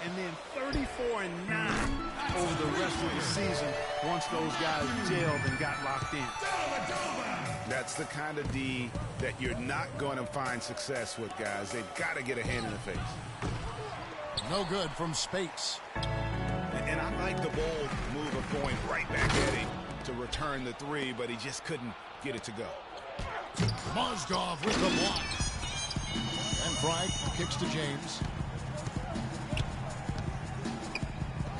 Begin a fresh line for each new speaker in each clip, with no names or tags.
and then 34-9 over the rest of the season once those guys gelled and got locked in.
That's the kind of D that you're not going to find success with, guys. They've got to get a hand in the face.
No good from Spates.
And I like the bold move of going right back at him to return the three, but he just couldn't get it to go.
Mozgov with the block. And Fry kicks to James.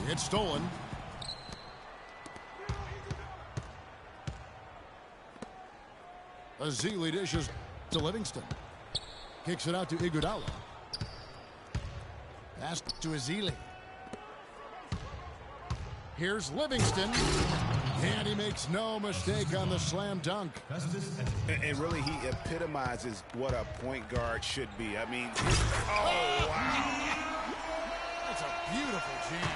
It's stolen. Azili dishes to Livingston. Kicks it out to Iguodala. Pass to Azili. Here's Livingston. And he makes no mistake on the slam dunk.
And really, he epitomizes what a point guard should be. I mean, oh, wow.
That's a beautiful jam.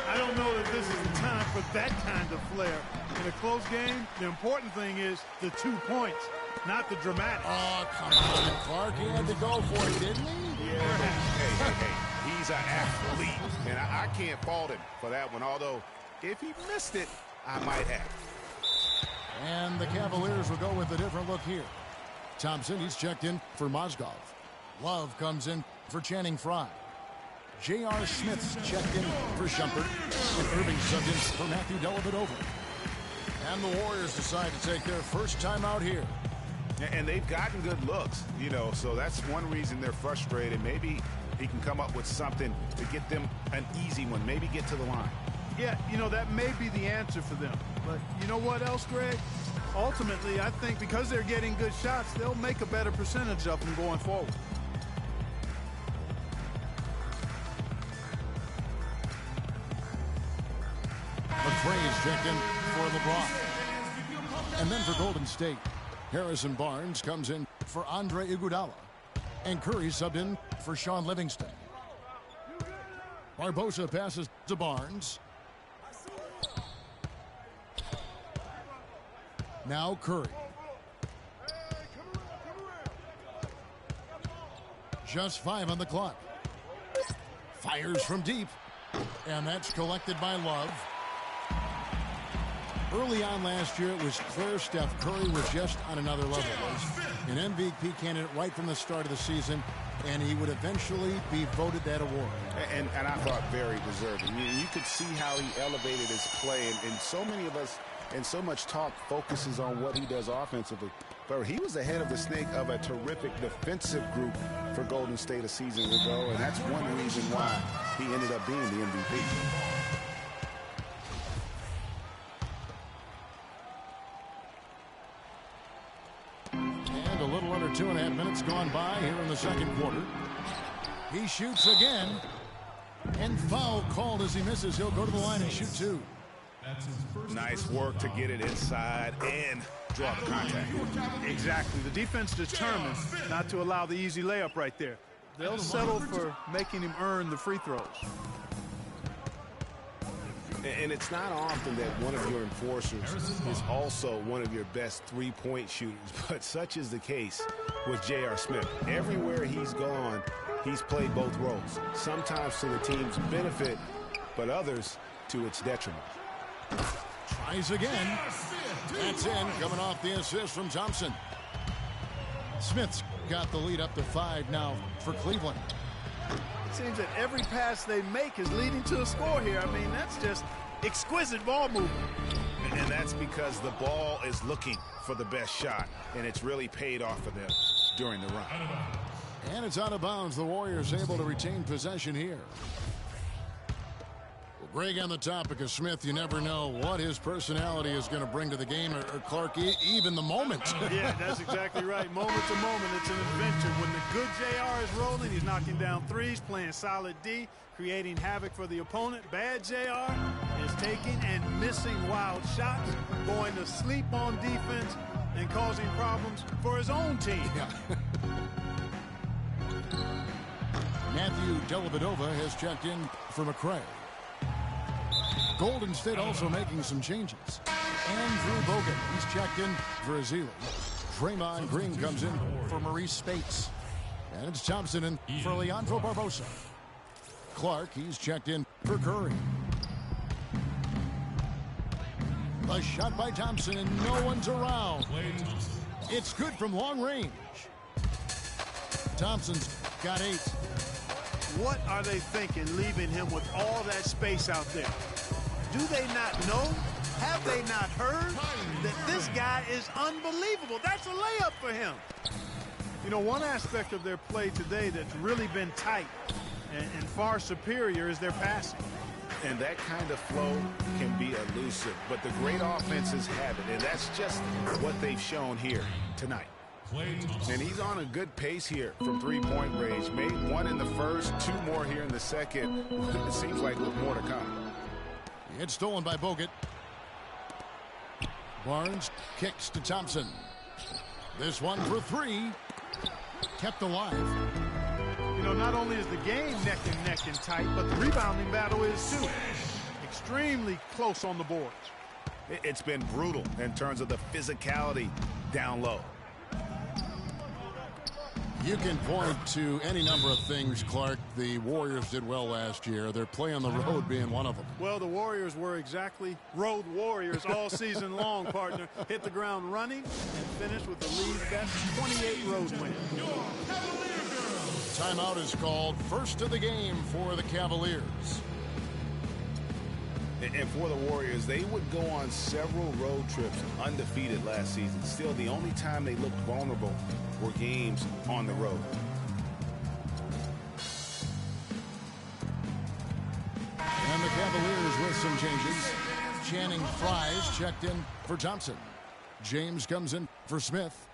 I don't know that this is the time for that kind of flair. In a close game, the important thing is the 2 points, not the dramatic.
Oh, come on, Clark. He had to go for it, didn't he?
Yeah. Hey. He's an athlete, and I can't fault him for that one, although if he missed it, I might have.
And the Cavaliers will go with a different look here. Thompson, he's checked in for Mozgov. Love comes in for Channing Frye. J.R. Smith's checked in for Shumpert. And Irving subbed in for Matthew Dellavedova. And the Warriors decide to take their first time out here.
And they've gotten good looks, you know, so that's one reason they're frustrated. Maybe he can come up with something to get them an easy one, maybe get to the line.
Yeah, you know, that may be the answer for them. But you know what else, Greg? Ultimately, I think because they're getting good shots, they'll make a better percentage of them going forward.
McRae's checked in for LeBron. And then for Golden State, Harrison Barnes comes in for Andre Iguodala. And Curry subbed in for Sean Livingston. Barbosa passes to Barnes. Now Curry. Just 5 on the clock. Fires from deep. And that's collected by Love. Early on last year, it was clear Steph Curry was just on another level. Was an MVP candidate right from the start of the season, and he would eventually be voted that award.
And I thought very deserving. You could see how he elevated his play, and so many of us, and so much talk focuses on what he does offensively. But he was ahead of the snake of a terrific defensive group for Golden State a season ago, and that's one reason why he ended up being the MVP.
And a little under 2.5 minutes gone by here in the second quarter. He shoots again, and foul called as he misses. He'll go to the line and shoot 2.
Nice work to get it inside and draw the contact.
Exactly. The defense determined not to allow the easy layup right there. They'll settle for making him earn the free throws.
And it's not often that one of your enforcers is also one of your best three-point shooters, but such is the case with J.R. Smith. Everywhere he's gone, he's played both roles, sometimes to the team's benefit, but others to its detriment.
Tries again. That's in, coming off the assist from Thompson. Smith's got the lead up to 5 now for Cleveland.
It seems that every pass they make is leading to a score here. I mean, that's just exquisite ball movement.
And that's because the ball is looking for the best shot, and it's really paid off for them during the run.
And it's out of bounds. The Warriors able to retain possession here. Well, Greg, on the topic of Smith, you never know what his personality is going to bring to the game, or Clark, even the moment.
Yeah, that's exactly right. Moment to moment, it's an adventure. When the good JR is rolling, he's knocking down threes, playing solid D, creating havoc for the opponent. Bad JR is taking and missing wild shots, going to sleep on defense, and causing problems for his own team.
Yeah. Matthew Dellavedova has checked in for McRae. Golden State also making some changes. Andrew Bogut, he's checked in for Azili. Draymond Green comes in for Maurice Spates. And it's Thompson in for Leandro Barbosa. Clark. He's checked in for Curry. A shot by Thompson, and no one's around. It's good from long range. Thompson's got 8.
What are they thinking, leaving him with all that space out there? Do they not know? Have they not heard that this guy is unbelievable? That's a layup for him. You know, one aspect of their play today that's really been tight and far superior is their passing.
And that kind of flow can be elusive, but the great offenses have it, and that's just what they've shown here tonight. And he's on a good pace here from three-point range. Made 1 in the first, 2 more here in the second. It seems like with more to come.
It's stolen by Bogut. Barnes kicks to Thompson. This one for 3. Kept alive.
You know, not only is the game neck and tight, but the rebounding battle is too. Extremely close on the boards.
It's been brutal in terms of the physicality down low.
You can point to any number of things, Clark. The Warriors did well last year. Their play on the road being one of them.
Well, the Warriors were exactly road warriors all season long, partner. Hit the ground running and finished with the league's best 28 road win.
Timeout is called. First of the game for the Cavaliers.
And for the Warriors, they would go on several road trips undefeated last season. Still, the only time they looked vulnerable were games on the road.
And the Cavaliers with some changes. Channing Frye's checked in for Thompson. James comes in for Smith.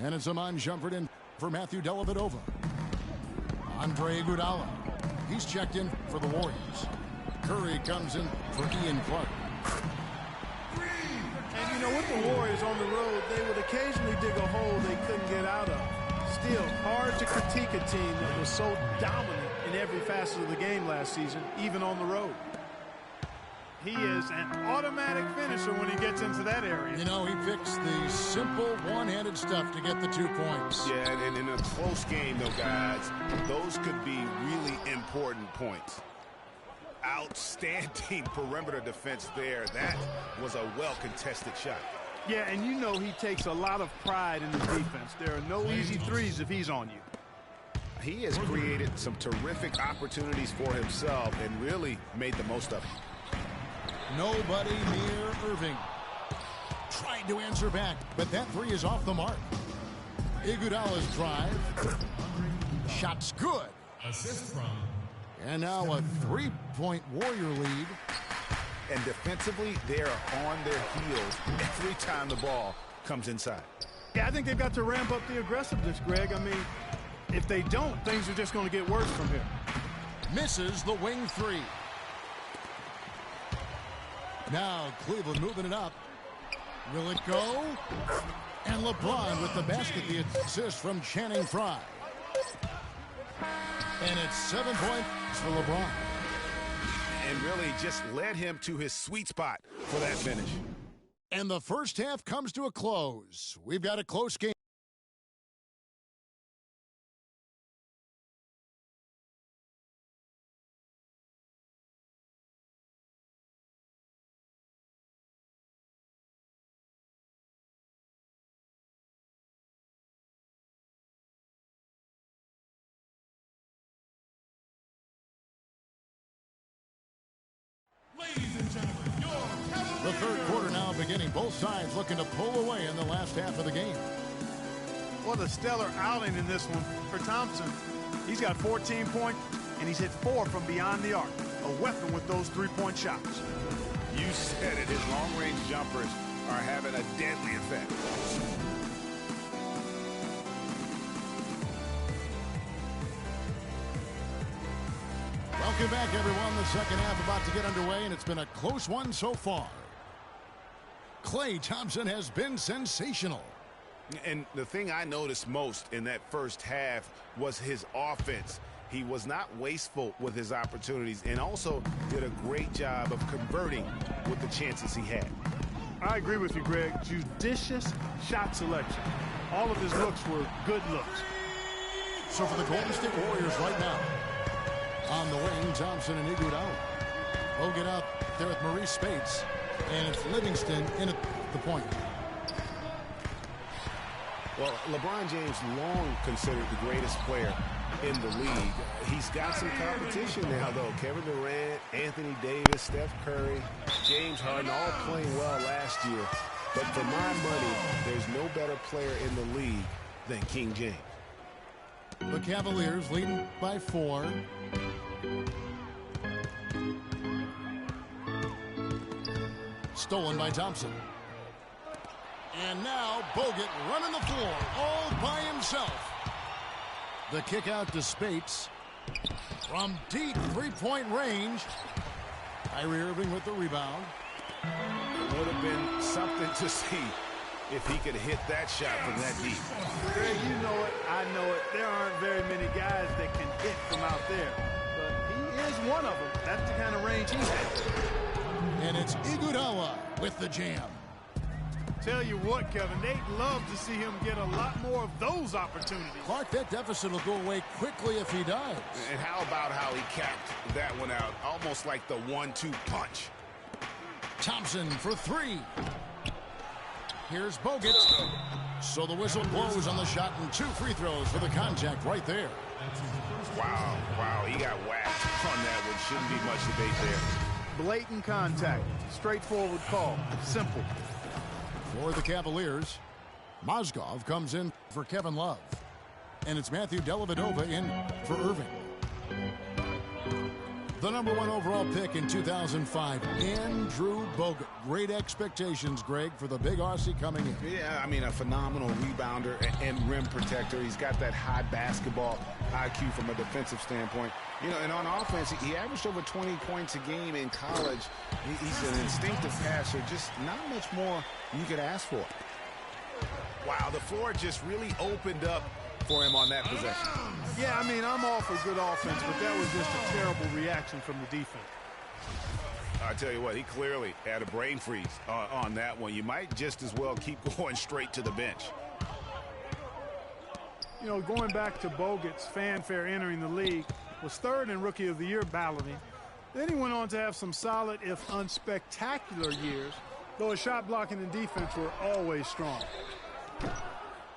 And it's Amon Shumpert in for Matthew Dellavedova. Andre Iguodala. He's checked in for the Warriors. Curry comes in for Ian Clark.
And, you know, with the Warriors on the road, they would occasionally dig a hole they couldn't get out of. Still, hard to critique a team that was so dominant in every facet of the game last season, even on the road. He is an automatic finisher when he gets into that area.
You know, he picks the simple one-handed stuff to get the 2 points.
Yeah, and in a close game, though, guys, those could be really important points. Outstanding perimeter defense there. That was a well-contested shot.
Yeah, and you know he takes a lot of pride in his defense. There are no easy threes if he's on you.
He has created some terrific opportunities for himself and really made the most of it.
Nobody near Irving. Tried to answer back, but that 3 is off the mark. Iguodala's drive. Shot's good.
Assist from.
And now a 3-point Warrior lead.
And defensively, they're on their heels every time the ball comes inside.
Yeah, I think they've got to ramp up the aggressiveness, Greg. I mean, if they don't, things are just going to get worse from here.
Misses the wing 3. Now Cleveland moving it up. Will it go? And LeBron with the basket, the assist from Channing Frye. And it's 7 points for LeBron.
And really just led him to his sweet spot for that finish.
And the first half comes to a close. We've got a close game.
Ladies and gentlemen, your Cavaliers.
The third quarter now beginning. Both sides looking to pull away in the last half of the game.
What a stellar outing in this one for Thompson. He's got 14 points, and he's hit 4 from beyond the arc. A weapon with those 3-point shots.
You said it. His long-range jumpers are having a deadly effect.
Welcome back, everyone. The second half about to get underway, and it's been a close one so far. Klay Thompson has been sensational.
And the thing I noticed most in that first half was his offense. He was not wasteful with his opportunities and also did a great job of converting with the chances he had.
I agree with you, Greg. Judicious shot selection. All of his looks were good looks.
So for the Golden State Warriors right now, on the wing, Thompson and Iguodala. Bogut out there with Maurice Spates. And it's Livingston in at the point.
Well, LeBron James long considered the greatest player in the league. He's got some competition now, though. Kevin Durant, Anthony Davis, Steph Curry, James Harden all playing well last year. But for my money, there's no better player in the league than King James.
The Cavaliers leading by 4. Stolen by Thompson. And now Bogut running the floor all by himself. The kick out to Spates. From deep three-point range. Kyrie Irving with the rebound.
Would have been something to see if he could hit that shot from that deep.
Greg, you know it, I know it. There aren't very many guys that can hit from out there. But he is one of them. That's the kind of range he has.
And it's Iguodala with the jam.
Tell you what, Kevin, they'd love to see him get a lot more of those opportunities.
Clark, that deficit will go away quickly if he does.
And how about how he capped that one out, almost like the 1-2 punch.
Thompson for 3. Here's Bogut. So the whistle blows on the shot and 2 free throws for the contact right there.
Wow, he got whacked on that one. Shouldn't be much debate there.
Blatant contact. Straightforward call. Simple.
For the Cavaliers, Mozgov comes in for Kevin Love. And it's Matthew Dellavedova in for Irving. The #1 overall pick in 2005, Andrew Bogut. Great expectations, Greg, for the big Aussie coming in.
Yeah, I mean, a phenomenal rebounder and rim protector. He's got that high basketball IQ from a defensive standpoint. You know, and on offense, he averaged over 20 points a game in college. He's an instinctive passer, just not much more you could ask for. Wow, the floor just really opened up for him on that possession.
Yeah, I mean, I'm all for good offense, but that was just a terrible reaction from the defense.
I tell you what, he clearly had a brain freeze on that one. You might just as well keep going straight to the bench.
You know, going back to Bogut's fanfare entering the league, was 3rd in Rookie of the Year balloting. Then he went on to have some solid, if unspectacular, years, though his shot blocking and defense were always strong.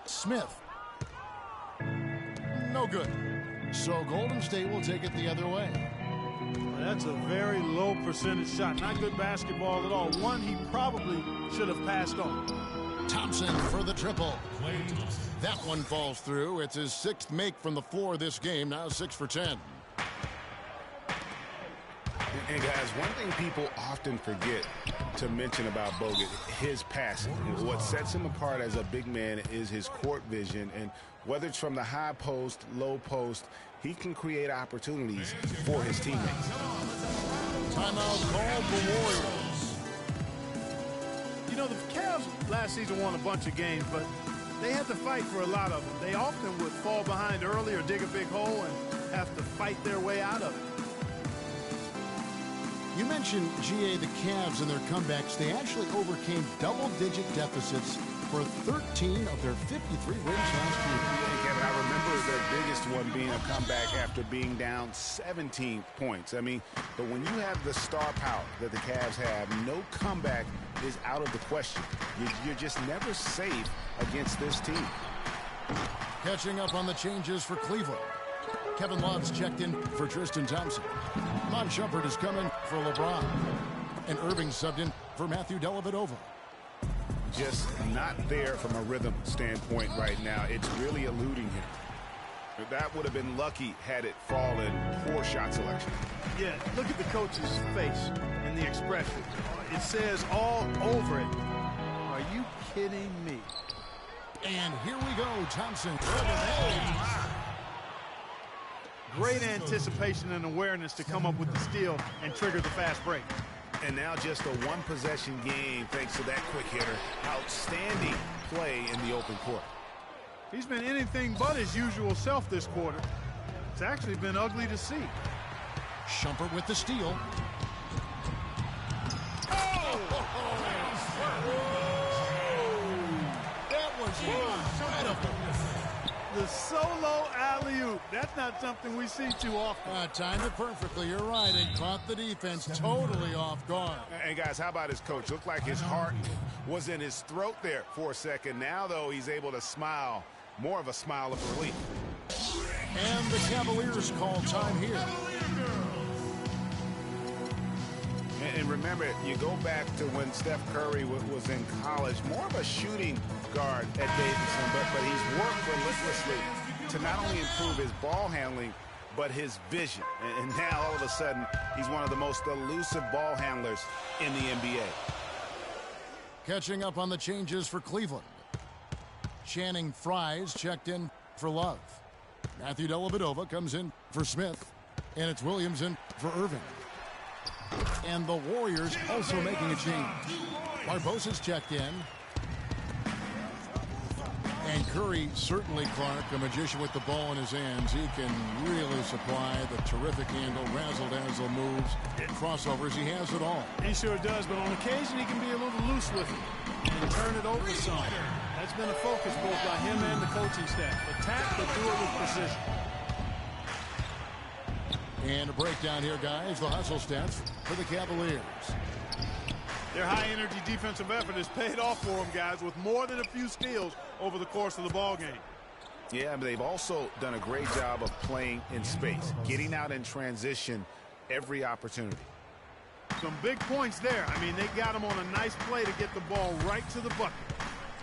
Smith. No good. So Golden State will take it the other way.
That's a very low percentage shot. Not good basketball at all. One he probably should have passed on.
Thompson for the triple. That one falls through. It's his 6th make from the floor this game. Now 6 for 10.
And guys, one thing people often forget to mention about Bogut, his passing. What sets him apart as a big man is his court vision, and whether it's from the high post, low post, he can create opportunities for his teammates.
Timeout called the Warriors.
You know, the Cavs last season won a bunch of games, but they had to fight for a lot of them. They often would fall behind early or dig a big hole and have to fight their way out of it.
You mentioned, GA, the Cavs and their comebacks. They actually overcame double-digit deficits for 13 of their 53 wins last year.
Yeah, Kevin, I remember their biggest one being a comeback after being down 17 points. I mean, but when you have the star power that the Cavs have, no comeback is out of the question. You're just never safe against this team.
Catching up on the changes for Cleveland. Kevin Love's checked in for Tristan Thompson. Mon Shumpert is coming for LeBron. And Irving subbed in for Matthew Dellavedova.
Just not there from a rhythm standpoint right now. It's really eluding him. That would have been lucky had it fallen. Poor shot selection.
Yeah, look at the coach's face and the expression. It says all over it. Are you kidding me?
And here we go, Thompson.
Great anticipation and awareness to come up with the steal and trigger the fast break.
And now just a one-possession game thanks to that quick hitter. Outstanding play in the open court.
He's been anything but his usual self this quarter. It's actually been ugly to see.
Shumpert with the steal.
That was incredible. The solo alley-oop. choke. That's not something we see too often.
Timed it perfectly. You're right. And caught the defense totally off guard.
And guys, how about his coach? Looked like his heart was in his throat there for a second. Now, though, he's able to smile. More of a smile of relief.
And the Cavaliers call time here.
And remember, you go back to when Steph Curry was in college, more of a shooting guard at Davidson, but he's worked relentlessly to not only improve his ball handling, but his vision. And now, all of a sudden, he's one of the most elusive ball handlers in the NBA.
Catching up on the changes for Cleveland. Channing Frye's checked in for Love. Matthew Dellavedova comes in for Smith. And it's Williams in for Irving. And the Warriors also making a change. Barbosa's checked in. And Curry, certainly, Clark, a magician with the ball in his hands. He can really supply the terrific handle, razzle-dazzle moves, crossovers. He has it all.
He sure does, but on occasion he can be a little loose with it and turn it over some. That's been a focus both by him and the coaching staff. Attack, but do it with precision.
And a breakdown here, guys. The hustle stats for the Cavaliers.
Their high-energy defensive effort has paid off for them, guys, with more than a few steals over the course of the ball game.
Yeah, but they've also done a great job of playing in space, getting out in transition every opportunity.
Some big points there. I mean, they got him on a nice play to get the ball right to the bucket.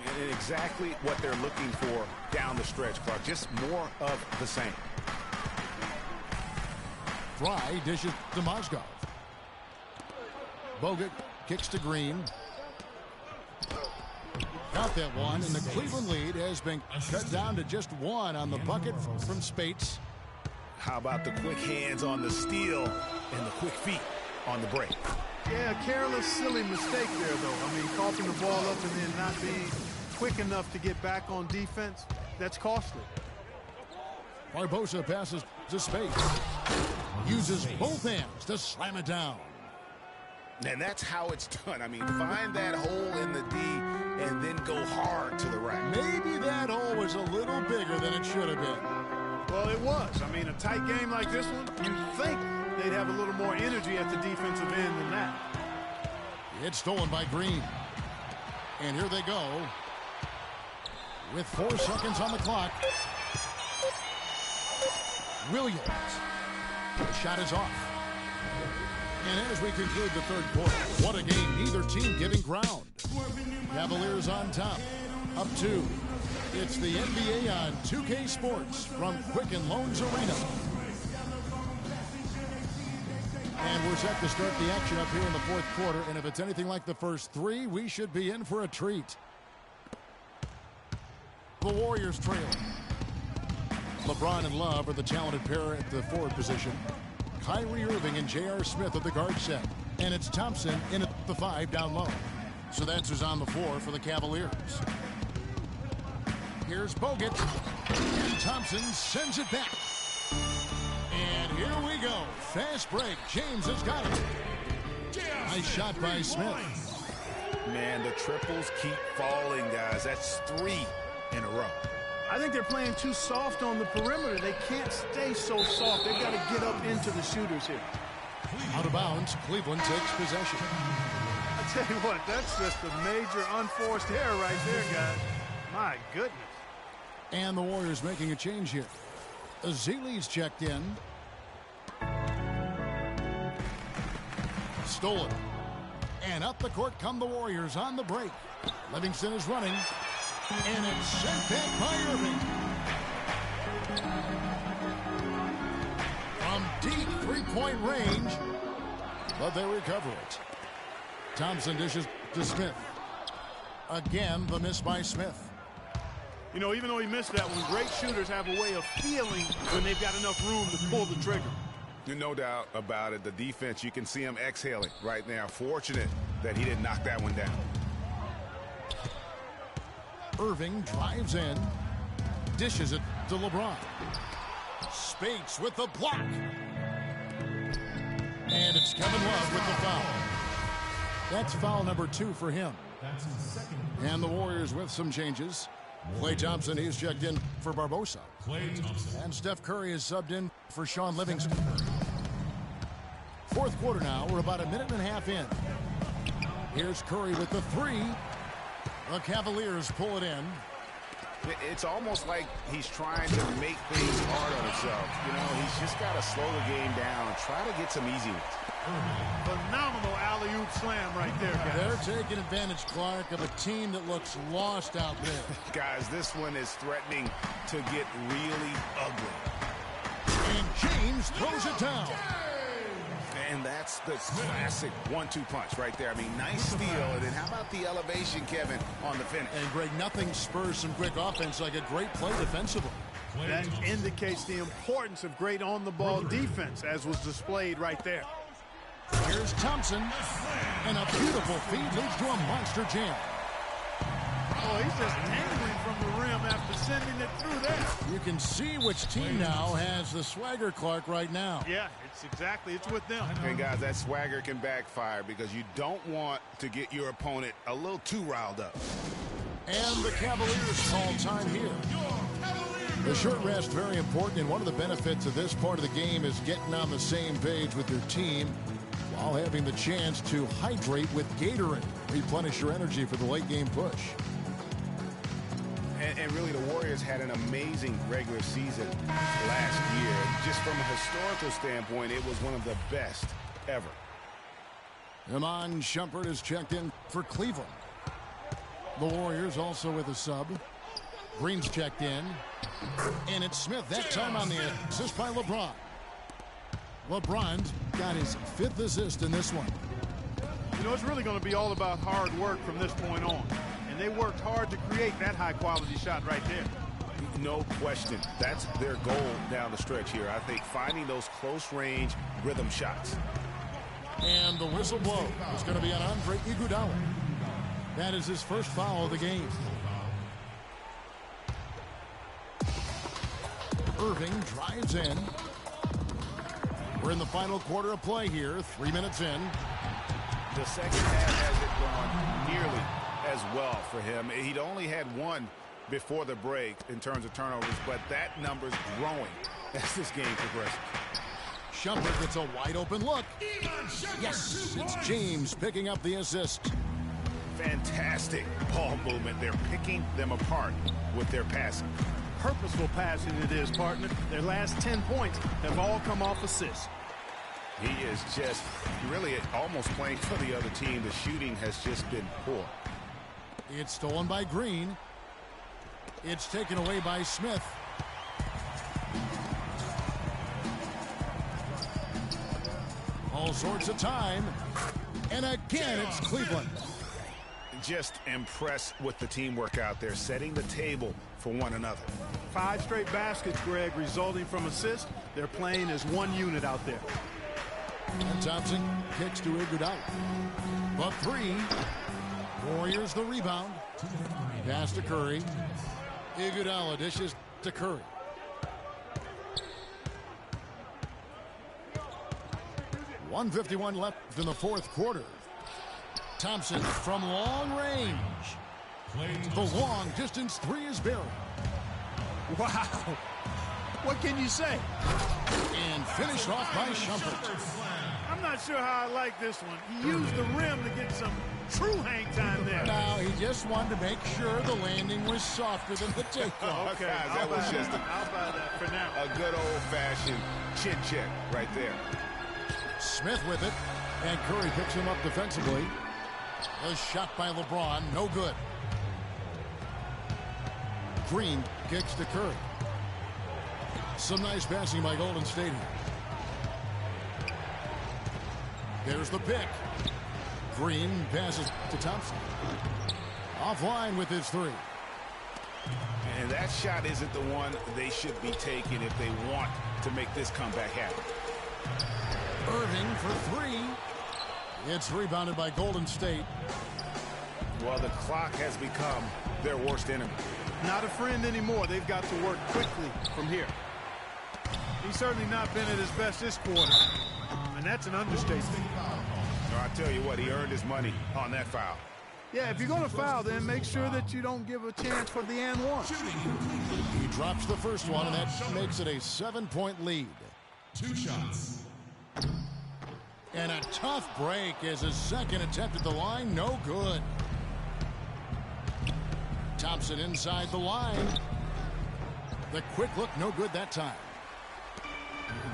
And exactly what they're looking for down the stretch, Clark. Just more of the same.
Fry dishes to Mozgov. Bogut kicks to Green. Got that one, and the Cleveland lead has been cut down to just one on the bucket from Spates.
How about the quick hands on the steal and the quick feet on the break?
Yeah, a careless, silly mistake there, though. I mean, coughing the ball up and then not being quick enough to get back on defense, that's costly.
Barbosa passes to Spates. Uses both hands to slam it down.
And that's how it's done. I mean, find that hole in the D and then go hard to the rack.
Maybe that hole was a little bigger than it should have been.
Well, it was. I mean, a tight game like this one, you'd think they'd have a little more energy at the defensive end than that.
It's stolen by Green. And here they go. With 4 seconds on the clock. Williams. The shot is off. And as we conclude the third quarter, what a game. Neither team giving ground. Cavaliers on top. Up 2. It's the NBA on 2K Sports from Quicken Loans Arena. And we're set to start the action up here in the fourth quarter. And if it's anything like the first 3, we should be in for a treat. The Warriors trail. LeBron and Love are the talented pair at the forward position. Kyrie Irving and J.R. Smith at the guard set. And it's Thompson in at the 5 down low. So that's who's on the floor for the Cavaliers. Here's Bogut. And Thompson sends it back. And here we go. Fast break. James has got it. Nice shot by Smith.
Man, the triples keep falling, guys. That's 3 in a row.
I think they're playing too soft on the perimeter. They can't stay so soft. They've got to get up into the shooters here.
Out of bounds, Cleveland takes possession.
I tell you what, that's just a major unforced error right there, guys. My goodness.
And the Warriors making a change here. Azili's checked in. Stolen. And up the court come the Warriors on the break. Livingston is running. And it's sent back by Irving. From deep three-point range. But they recover it. Thompson dishes to Smith. Again, the miss by Smith.
You know, even though he missed that one, great shooters have a way of feeling when they've got enough room to pull the trigger.
No doubt about it. The defense, you can see him exhaling right now. Fortunate that he didn't knock that one down.
Irving drives in. Dishes it to LeBron. Spates with the block. And it's Kevin Love with the foul. That's foul number 2 for him.
That's his second.
And the Warriors with some changes. Klay Thompson, he's checked in for Barbosa.
Klay Thompson.
And Steph Curry is subbed in for Sean Livingston. Fourth quarter now. We're about a minute and a half in. Here's Curry with the three. The Cavaliers pull it in.
It's almost like he's trying to make things hard on himself. You know, he's just got to slow the game down, try to get some easy ones.
Phenomenal alley-oop slam right there, guys.
They're taking advantage, Clark, of a team that looks lost out there.
Guys, this one is threatening to get really ugly.
And James throws it down.
And that's the classic 1-2 punch right there. I mean, nice steal. And then how about the elevation, Kevin, on the finish?
And, Greg, nothing spurs some quick offense like a great play defensively.
That indicates the importance of great on-the-ball defense, as was displayed right there.
Here's Thompson. And a beautiful feed leads to a monster jam.
Oh, he's just dangling from the rim after sending it through there.
You can see which team now has the swagger, Clark, right now.
Yeah, it's with them.
And, guys, that swagger can backfire because you don't want to get your opponent a little too riled up.
And the Cavaliers call time here. The short rest, very important, and one of the benefits of this part of the game is getting on the same page with your team while having the chance to hydrate with Gatorade. Replenish your energy for the late game push.
And really, the Warriors had an amazing regular season last year. Just from a historical standpoint, it was one of the best ever.
Iman Shumpert is checked in for Cleveland. The Warriors also with a sub. Green's checked in. And it's Smith, that time on the assist by LeBron. LeBron's got his 5th assist in this one.
You know, it's really going to be all about hard work from this point on. And they worked hard to create that high-quality shot right there.
No question. That's their goal down the stretch here. I think finding those close-range rhythm shots.
And the whistle blow is going to be on Andre Iguodala. That is his first foul of the game. Irving drives in. We're in the final quarter of play here. 3 minutes in.
The second half hasn't gone nearly as well for him. He'd only had one before the break in terms of turnovers, but that number's growing as this game progresses.
Shumpert gets a wide open look. Yes, it's James picking up the assist.
Fantastic ball movement. They're picking them apart with their passing.
Purposeful passing it is, partner. Their last 10 points have all come off assists.
He is just really almost playing for the other team. The shooting has just been poor.
It's stolen by Green. It's taken away by Smith. All sorts of time. And again, it's Cleveland.
Just impressed with the teamwork out there, setting the table for one another.
5 straight baskets, Greg, resulting from assists. They're playing as one unit out there.
And Thompson kicks to Iguodala. The three. Warriors the rebound. Pass to Curry. Iguodala dishes to Curry. .151 left in the fourth quarter. Thompson from long range. The long distance three is buried.
Wow. What can you say?
And finished off by Shumpert.
I'm not sure how I like this one. He used the rim to get some true hang time there.
Now, he just wanted to make sure the landing was softer than the takeoff.
Okay, that was just
I'll buy that for now.
a good old-fashioned chin check right there.
Smith with it, and Curry picks him up defensively. A shot by LeBron, no good. Green kicks to Curry. Some nice passing by Golden State here. There's the pick. Green passes to Thompson. Offline with his three.
And that shot isn't the one they should be taking if they want to make this comeback happen.
Irving for three. It's rebounded by Golden State.
Well, the clock has become their worst enemy.
Not a friend anymore. They've got to work quickly from here. He's certainly not been at his best this quarter. And that's an understatement.
No, I tell you what, he earned his money on that foul.
Yeah, if you're going to foul, then make sure that you don't give a chance for the and one.
He drops the first one, and that makes it a 7-point lead.
2 shots.
And a tough break as his second attempt at the line, no good. Thompson inside the line. The quick look, no good that time.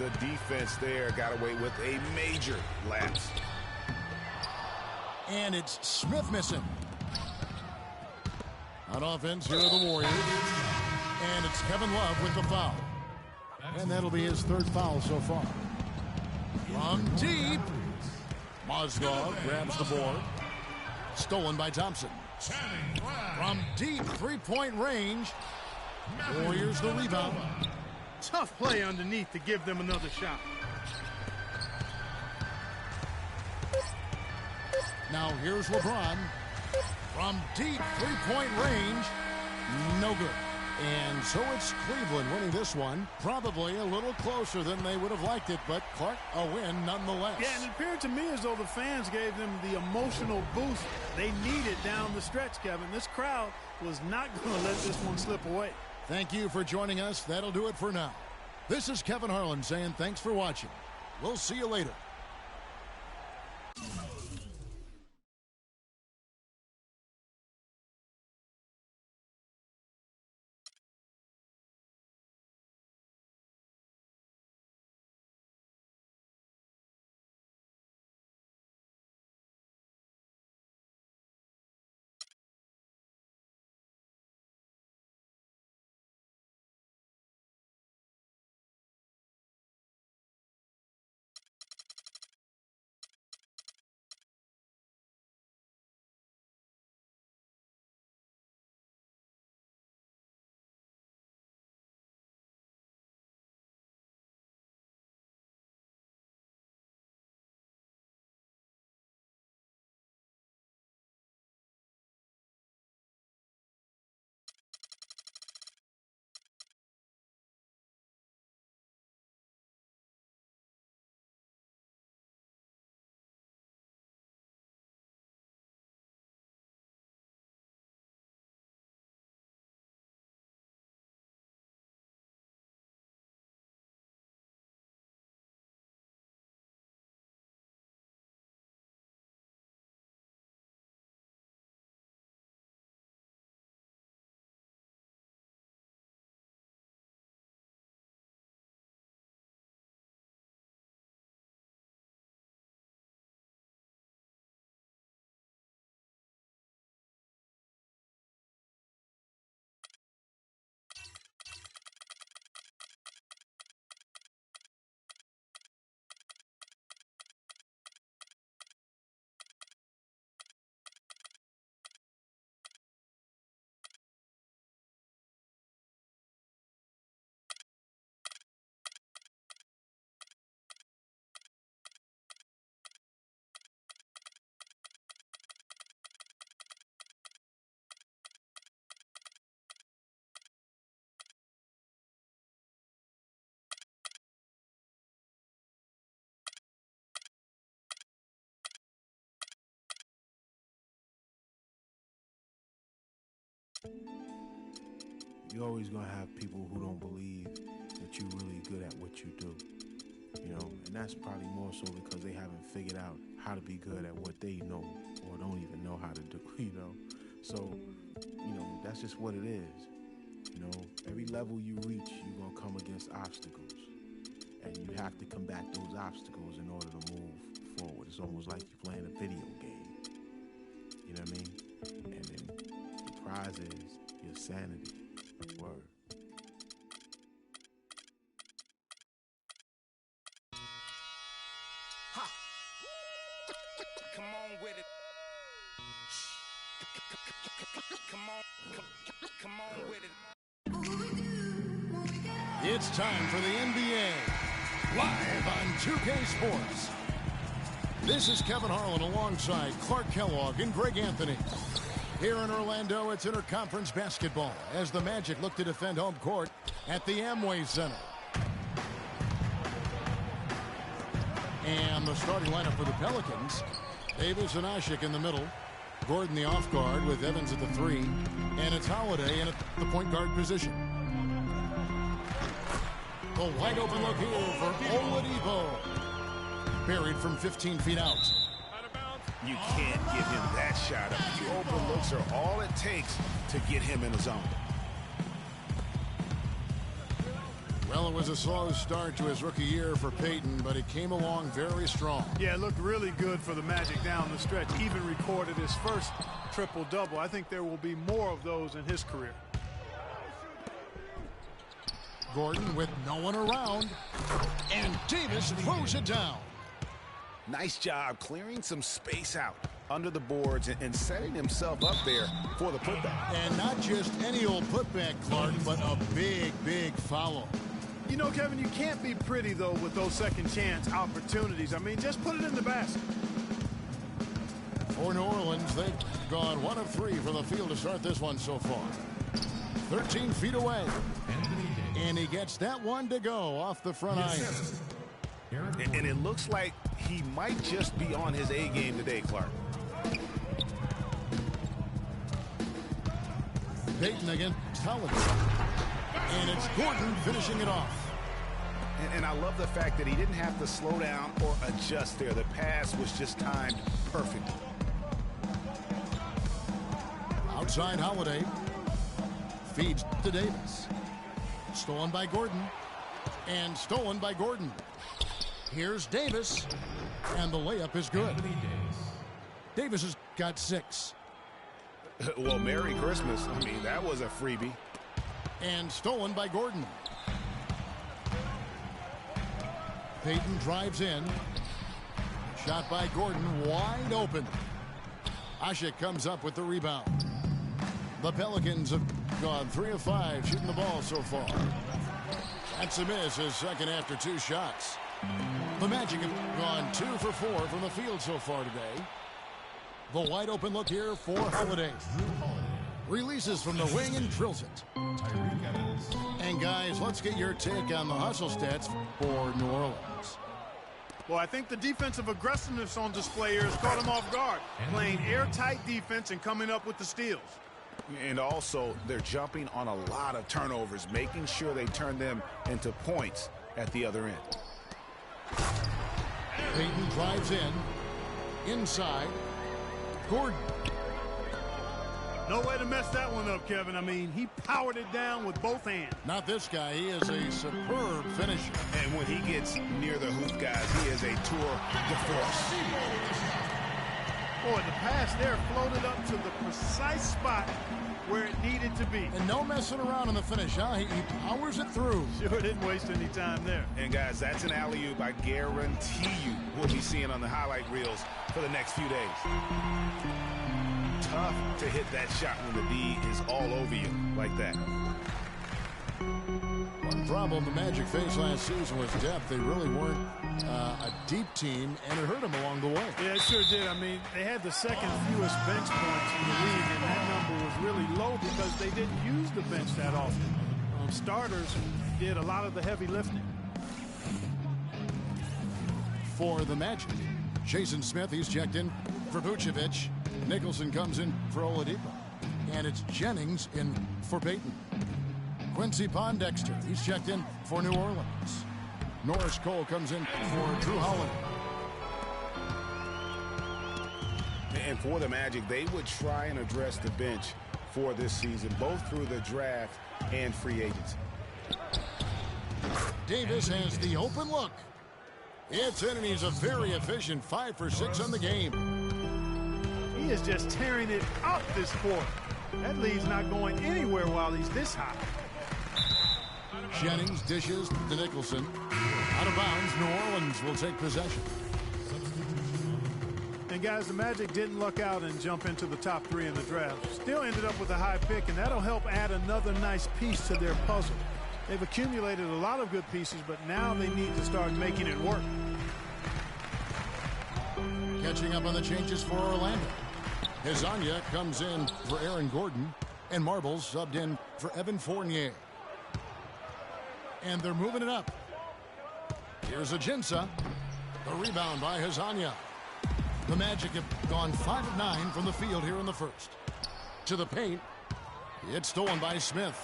The defense there got away with a major lapse.
And it's Smith missing. On offense, here are the Warriors. And it's Kevin Love with the foul. And that'll be his 3rd foul so far. From deep. Mozgov grabs the board. Stolen by Thompson. From deep 3-point range. Warriors the rebound.
Tough play underneath to give them another shot.
Now here's LeBron. From deep 3-point range. No good. And so it's Cleveland winning this one. Probably a little closer than they would have liked it, but Clark, a win nonetheless.
Yeah, and it appeared to me as though the fans gave them the emotional boost they needed down the stretch, Kevin. This crowd was not going to let this one slip away.
Thank you for joining us. That'll do it for now. This is Kevin Harlan saying thanks for watching. We'll see you later.
You're always going to have people who don't believe that you're really good at what you do, you know, and that's probably more so because they haven't figured out how to be good at what they know or don't even know how to do, you know. So, you know, that's just what it is. You know, every level you reach, you're going to come against obstacles, and you have to combat those obstacles in order to move forward. It's almost like you're playing a video game, you know what I mean? And then the prize is your sanity. Word.
Ha. Come on with it. Come on with it.
It's time for the NBA, live on 2K Sports. This is Kevin Harlan alongside Clark Kellogg and Greg Anthony. Here in Orlando, it's interconference basketball as the Magic look to defend home court at the Amway Center. And the starting lineup for the Pelicans, Davis and Ashik in the middle. Gordon the off guard with Evans at the 3. And it's Holiday in at the point guard position. The wide open look here for Oladipo. Buried from 15 feet out.
You can't give him that shot. A few open looks are all it takes to get him in the zone.
Well, it was a slow start to his rookie year for Payton, but he came along very strong.
Yeah, it looked really good for the Magic down the stretch. Even recorded his first triple-double. I think there will be more of those in his career.
Gordon with no one around. And Davis throws it down.
Nice job clearing some space out under the boards and setting himself up there for the putback.
And not just any old putback, Clark, but a big, big foul.
You know, Kevin, you can't be pretty, though, with those second chance opportunities. I mean, just put it in the basket.
For New Orleans, they've gone 1 of 3 from the field to start this one so far. 13 feet away. And he gets that one to go off the front iron.
And it looks like he might just be on his A game today, Clark.
Payton against Holiday. And it's Gordon finishing it off.
And I love the fact that he didn't have to slow down or adjust there. The pass was just timed perfectly.
Outside Holiday. Feeds to Davis. Stolen by Gordon. And stolen by Gordon. Here's Davis. And the layup is good. Davis has got 6.
Well, Merry Christmas. I mean, that was a freebie.
And stolen by Gordon. Payton drives in. Shot by Gordon, wide open. Ashik comes up with the rebound. The Pelicans have gone 3 of 5 shooting the ball so far. That's a miss, his second after 2 shots. The Magic have gone 2 for 4 from the field so far today. The wide open look here for Holiday. Releases from the wing and drills it. And guys, let's get your take on the hustle stats for New Orleans.
Well, I think the defensive aggressiveness on display here has caught him off guard. Playing airtight defense and coming up with the steals.
And also, they're jumping on a lot of turnovers, making sure they turn them into points at the other end.
Payton drives in. Inside. Gordon.
No way to mess that one up, Kevin. I mean, he powered it down with both hands.
Not this guy. He is a superb finisher.
And when he gets near the hoop, guys, he is a tour de force.
Boy, the pass there floated up to the precise spot where it needed to be.
And no messing around in the finish, huh? He powers it through.
Sure didn't waste any time there.
And, guys, that's an alley-oop I guarantee you we'll be seeing on the highlight reels for the next few days. Tough to hit that shot when the D is all over you like that.
One problem the Magic faced last season was depth. They really weren't a deep team, and it hurt them along the way.
Yeah, it sure did. I mean, they had the second fewest bench points in the league, and that number was really low because they didn't use the bench that often. Starters did a lot of the heavy lifting.
For the Magic, Jason Smith, he's checked in for Vucevic. Nicholson comes in for Oladipo. And it's Jennings in for Payton. Quincy Pondexter, he's checked in for New Orleans. Norris Cole comes in for Drew Holiday.
And for the Magic, they would try and address the bench for this season, both through the draft and free agency.
Davis has the open look. It's in, and he's a very efficient 5 for 6 on the game.
He is just tearing it up this quarter. That lead's not going anywhere while he's this high.
Jennings dishes to Nicholson. Out of bounds, New Orleans will take possession.
And guys, the Magic didn't luck out and jump into the top 3 in the draft. Still ended up with a high pick, and that'll help add another nice piece to their puzzle. They've accumulated a lot of good pieces, but now they need to start making it work.
Catching up on the changes for Orlando. Hezonja comes in for Aaron Gordon, and Marbles subbed in for Evan Fournier. And they're moving it up. Here's Ajinça. The rebound by Hezonja. The Magic have gone 5 of 9 from the field here in the first. To the paint. It's stolen by Smith.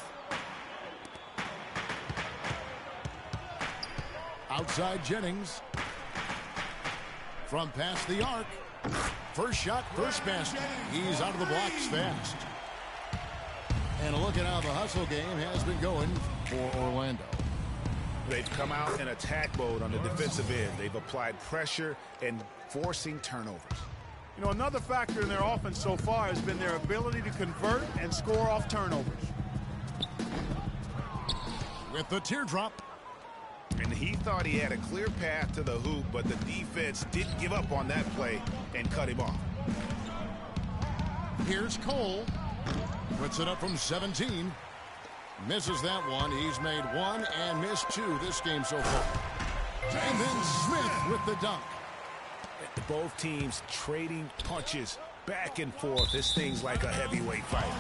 Outside Jennings. From past the arc. First shot, first basket. He's out of the blocks fast. And a look at how the hustle game has been going for Orlando.
They've come out in attack mode on the defensive end. They've applied pressure and forcing turnovers.
You know, another factor in their offense so far has been their ability to convert and score off turnovers.
With the teardrop.
And he thought he had a clear path to the hoop, but the defense didn't give up on that play and cut him off.
Here's Cole. Puts it up from 17. Misses that one. He's made 1 and missed 2 this game so far. And then Smith with the dunk.
Both teams trading punches back and forth. This thing's like a heavyweight fight.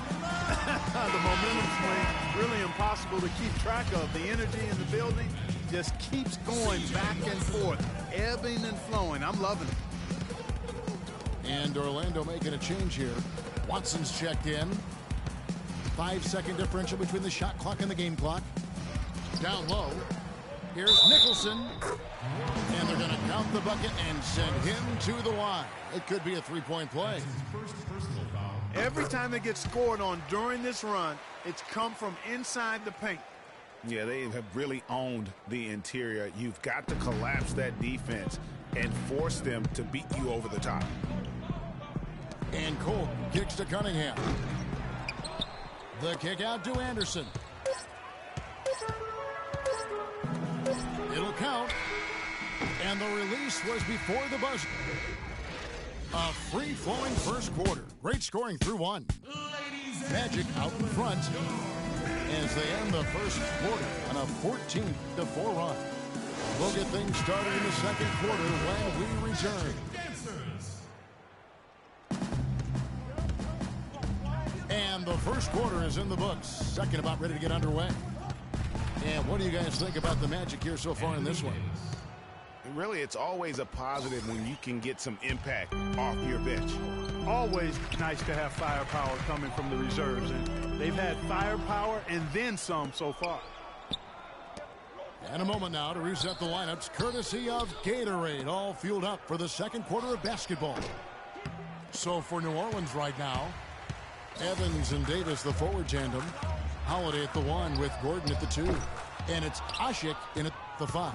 The momentum swing, really impossible to keep track of. The energy in the building just keeps going back and forth, ebbing and flowing. I'm loving it.
And Orlando making a change here. Watson's checked in. 5-second differential between the shot clock and the game clock. Down low. Here's Nicholson. And they're going to count the bucket and send him to the line. It could be a three-point play.
Every time they get scored on during this run, it's come from inside the paint.
Yeah, they have really owned the interior. You've got to collapse that defense and force them to beat you over the top.
And Cole kicks to Cunningham. The kick out to Anderson. It'll count. And the release was before the buzzer. A free-flowing first quarter. Great scoring through 1. Magic out in front as they end the first quarter on a 14-4 run. We'll get things started in the second quarter when we return. And the first quarter is in the books. Second about ready to get underway. And what do you guys think about the Magic here so far in this one?
Really, it's always a positive when you can get some impact off your bench.
Always nice to have firepower coming from the reserves, and they've had firepower and then some so far.
And a moment now to reset the lineups, courtesy of Gatorade, all fueled up for the second quarter of basketball. So for New Orleans right now, Evans and Davis, the forward tandem. Holiday at the 1 with Gordon at the 2. And it's Ashik in at the 5.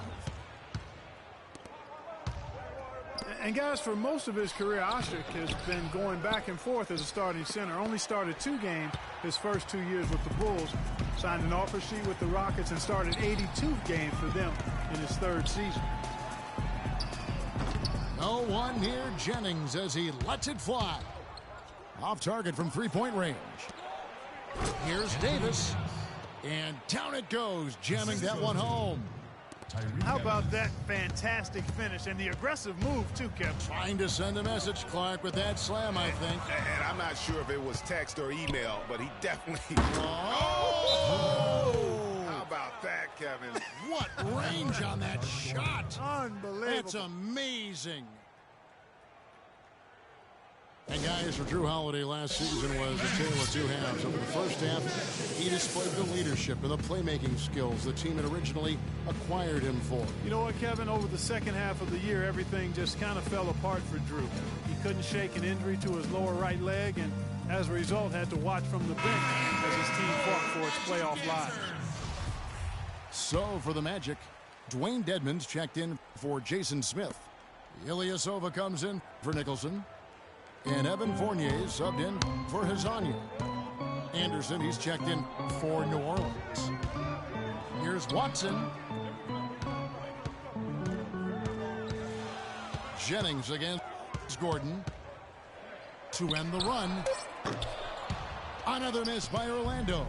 And guys, for most of his career, Ashik has been going back and forth as a starting center. Only started 2 games his first 2 years with the Bulls. Signed an offer sheet with the Rockets and started 82 games for them in his 3rd season.
No one near Jennings as he lets it fly. Off target from 3-point range. Here's Davis. And down it goes, jamming that one home.
How about that fantastic finish and the aggressive move, too, Kevin?
Trying to send a message, Clark, with that slam, I think.
And I'm not sure if it was text or email, but he definitely...
Oh!
How about that, Kevin?
What range on that shot?
Unbelievable.
That's amazing. And guys, for Drew Holiday last season was a tale of 2 halves. Over the first half, he displayed the leadership and the playmaking skills the team had originally acquired him for.
You know what, Kevin? Over the second half of the year, everything just kind of fell apart for Drew. He couldn't shake an injury to his lower right leg, and as a result, had to watch from the bench as his team fought for its playoff lives.
So for the Magic, Dwayne Dedmon's checked in for Jason Smith. Ilyasova comes in for Nicholson. And Evan Fournier subbed in for Hazanya. Anderson, he's checked in for New Orleans. Here's Watson. Jennings against Gordon to end the run. Another miss by Orlando.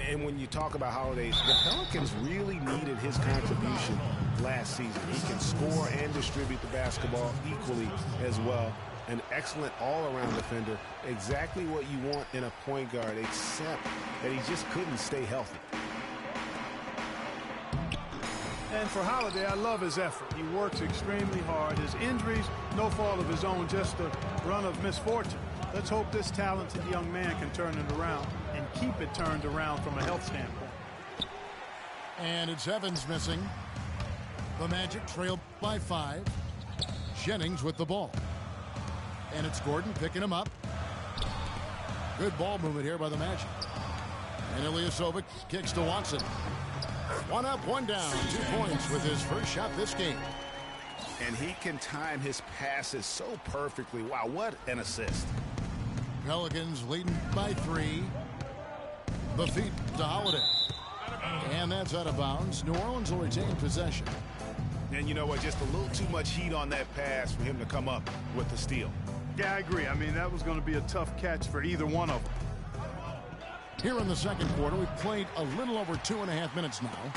And when you talk about Holiday, the Pelicans really needed his contribution last season. He can score and distribute the basketball equally as well. An excellent all-around defender. Exactly what you want in a point guard, except that he just couldn't stay healthy.
And for Holiday, I love his effort. He works extremely hard. His injuries, no fault of his own, just a run of misfortune. Let's hope this talented young man can turn it around and keep it turned around from a health standpoint.
And it's Evans missing. The Magic trail by 5. Jennings with the ball. And it's Gordon picking him up. Good ball movement here by the Magic. And Ilyasova kicks to Watson. 1 up, 1 down, 2 points with his first shot this game.
And he can time his passes so perfectly. Wow, what an assist.
Pelicans leading by 3. The feed to Holiday. And that's out of bounds. New Orleans will retain possession.
And you know what? Just a little too much heat on that pass for him to come up with the steal.
Yeah, I agree. I mean, that was going to be a tough catch for either one of them.
Here in the second quarter, we've played a little over 2.5 minutes now.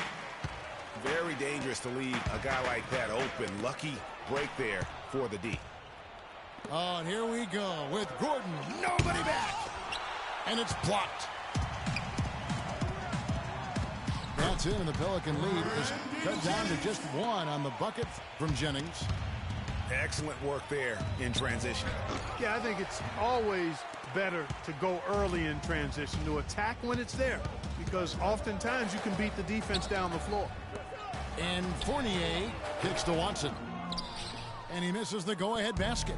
Very dangerous to leave a guy like that open. Lucky break there for the D.
Oh, and here we go with Gordon. Nobody back. And it's blocked. That's it, and the Pelican lead is cut down to just 1 on the bucket from Jennings.
Excellent work there in transition.
Yeah, I think it's always better to go early in transition, to attack when it's there, because oftentimes you can beat the defense down the floor.
And Fournier kicks to Watson. And he misses the go-ahead basket.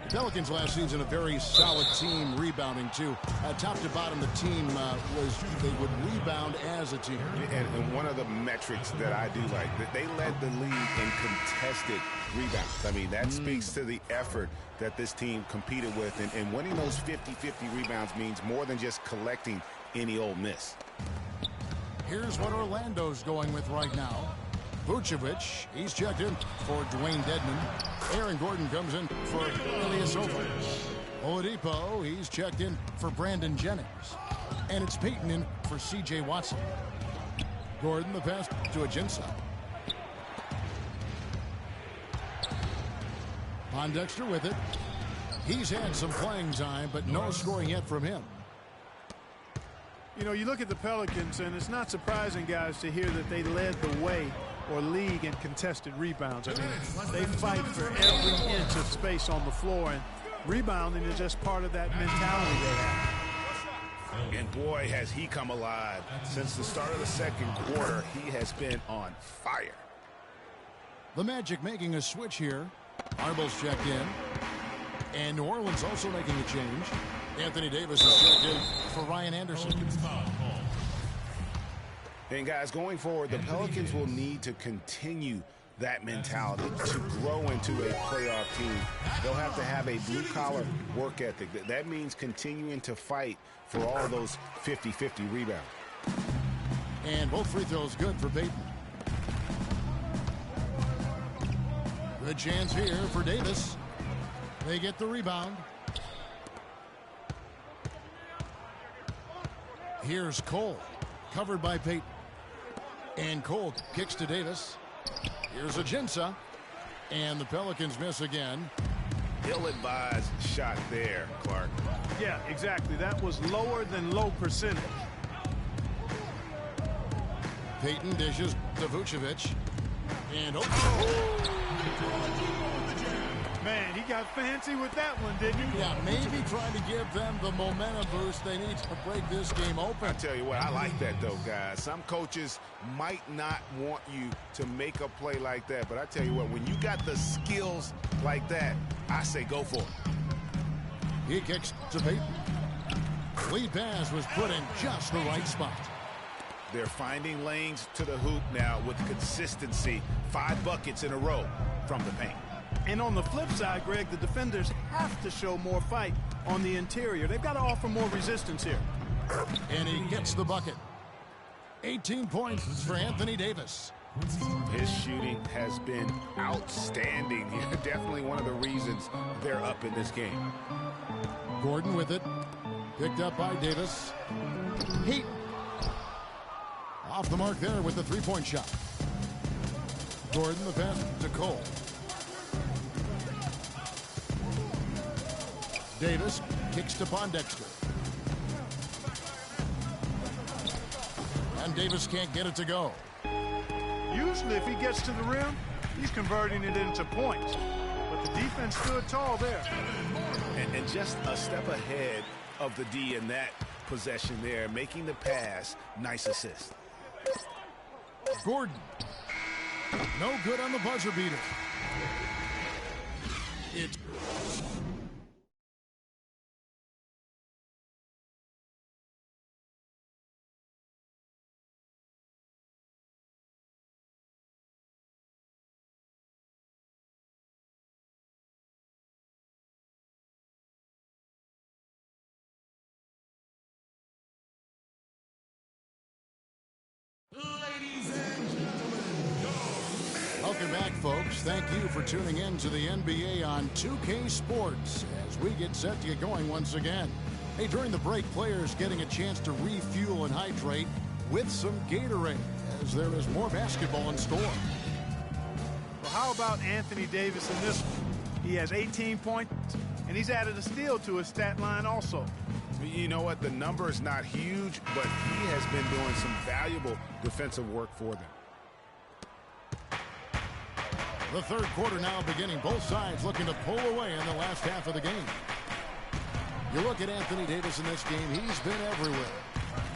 The Pelicans last season a very solid team rebounding too. Top to bottom, the team they would rebound as a team.
And one of the metrics that I do like, that they led the league in contested rebounds. I mean, that speaks to the effort that this team competed with. And winning those 50-50 rebounds means more than just collecting any old miss.
Here's what Orlando's going with right now. Vucevic, he's checked in for Dwayne Dedman. Aaron Gordon comes in for Ilyasova. Oladipo, he's checked in for Brandon Jennings. And it's Payton in for C.J. Watson. Gordon, the pass to Ajinça. Pondexter with it. He's had some playing time, but no scoring yet from him.
You know, you look at the Pelicans, and it's not surprising, guys, to hear that they led the way or league in contested rebounds. I mean, they fight for every inch of space on the floor, and rebounding is just part of that mentality they have.
And boy, has he come alive. Since the start of the second quarter, he has been on fire.
The Magic making a switch here. Arbel's checked in. And New Orleans also making a change. Anthony Davis is checked in for Ryan Anderson.
And guys, going forward, the Pelicans will need to continue that mentality to grow into a playoff team. They'll have to have a blue-collar work ethic. That means continuing to fight for all those 50-50 rebounds.
And both free throws good for Payton. Good chance here for Davis. They get the rebound. Here's Cole, covered by Payton. And Cole kicks to Davis. Here's Ajinça. And the Pelicans miss again.
Ill-advised shot there, Clark.
Yeah, exactly. That was lower than low percentage.
Payton dishes to Vucevic. And
Man, he got fancy with that one, didn't he?
Yeah, maybe trying to give them the momentum boost they need to break this game open.
I tell you what, I like that, though, guys. Some coaches might not want you to make a play like that, but I tell you what, when you got the skills like that, I say go for it.
He kicks to Payton. Lead pass was put in just the right spot.
They're finding lanes to the hoop now with consistency. 5 buckets in a row from the paint.
And on the flip side, Greg, the defenders have to show more fight on the interior. They've got to offer more resistance here.
And he gets the bucket. 18 points for Anthony Davis.
His shooting has been outstanding. Definitely one of the reasons they're up in this game.
Gordon with it. Picked up by Davis. Heat. Off the mark there with the three-point shot. Gordon the pass to Cole. Davis kicks to Pondexter. And Davis can't get it to go.
Usually if he gets to the rim, he's converting it into points. But the defense stood tall there.
And just a step ahead of the D in that possession there, making the pass. Nice assist.
Gordon. No good on the buzzer beater. It's welcome back, folks. Thank you for tuning in to the NBA on 2K Sports as we get set to get going once again. Hey, during the break, players getting a chance to refuel and hydrate with some Gatorade as there is more basketball in store.
Well, how about Anthony Davis in this one? He has 18 points, and he's added a steal to his stat line also.
You know what? The number is not huge, but he has been doing some valuable defensive work for them.
The third quarter now beginning. Both sides looking to pull away in the last half of the game. You look at Anthony Davis in this game, he's been everywhere.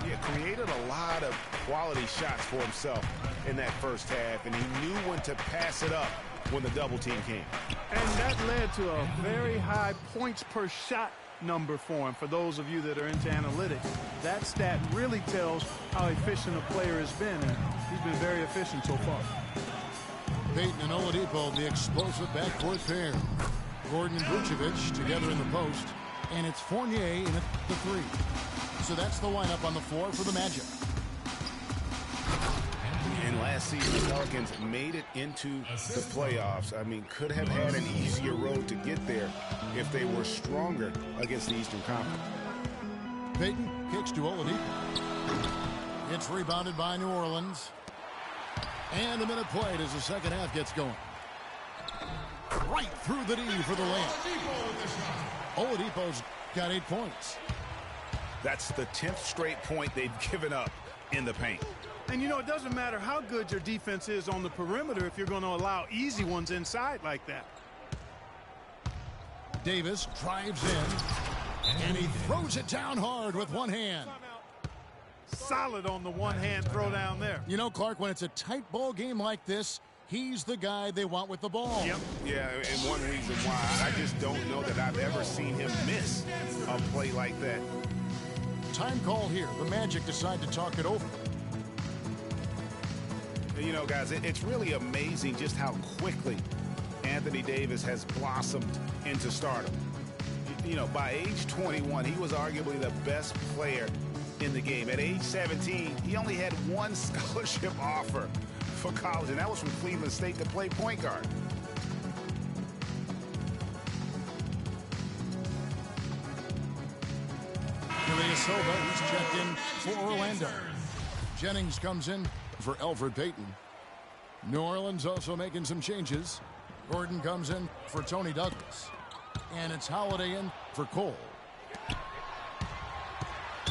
He created a lot of quality shots for himself in that first half, and he knew when to pass it up when the double team came.
And that led to a very high points per shot number for him. For those of you that are into analytics, that stat really tells how efficient a player has been, and he's been very efficient so far.
Payton and Oladipo, the explosive backcourt pair. Gordon and Vucevic together in the post, and it's Fournier in at the three. So that's the lineup on the floor for the Magic.
And last season, the Pelicans made it into the playoffs. I mean, could have had an easier road to get there if they were stronger against the Eastern Conference.
Payton kicks to Oladipo. It's rebounded by New Orleans. And a minute played as the second half gets going. Right through the D for the layup. Oladipo's got 8 points.
That's the 10th straight point they've given up in the paint.
And you know, it doesn't matter how good your defense is on the perimeter if you're going to allow easy ones inside like that.
Davis drives in, and he throws it down hard with one hand.
Solid on the one-hand throw down there.
You know, Clark, when it's a tight ball game like this, he's the guy they want with the ball.
Yep.
Yeah, and one reason why I just don't know that I've ever seen him miss a play like that.
Time call here. The Magic decide to talk it over.
You know, guys, it's really amazing just how quickly Anthony Davis has blossomed into stardom. You know, by age 21, he was arguably the best player in the game. At age 17, he only had one scholarship offer for college, and that was from Cleveland State to play point guard.
Ilyasova, he's checked in for Orlando. Jennings comes in for Elfrid Payton. New Orleans also making some changes. Gordon comes in for Tony Douglas. And it's Holiday in for Cole.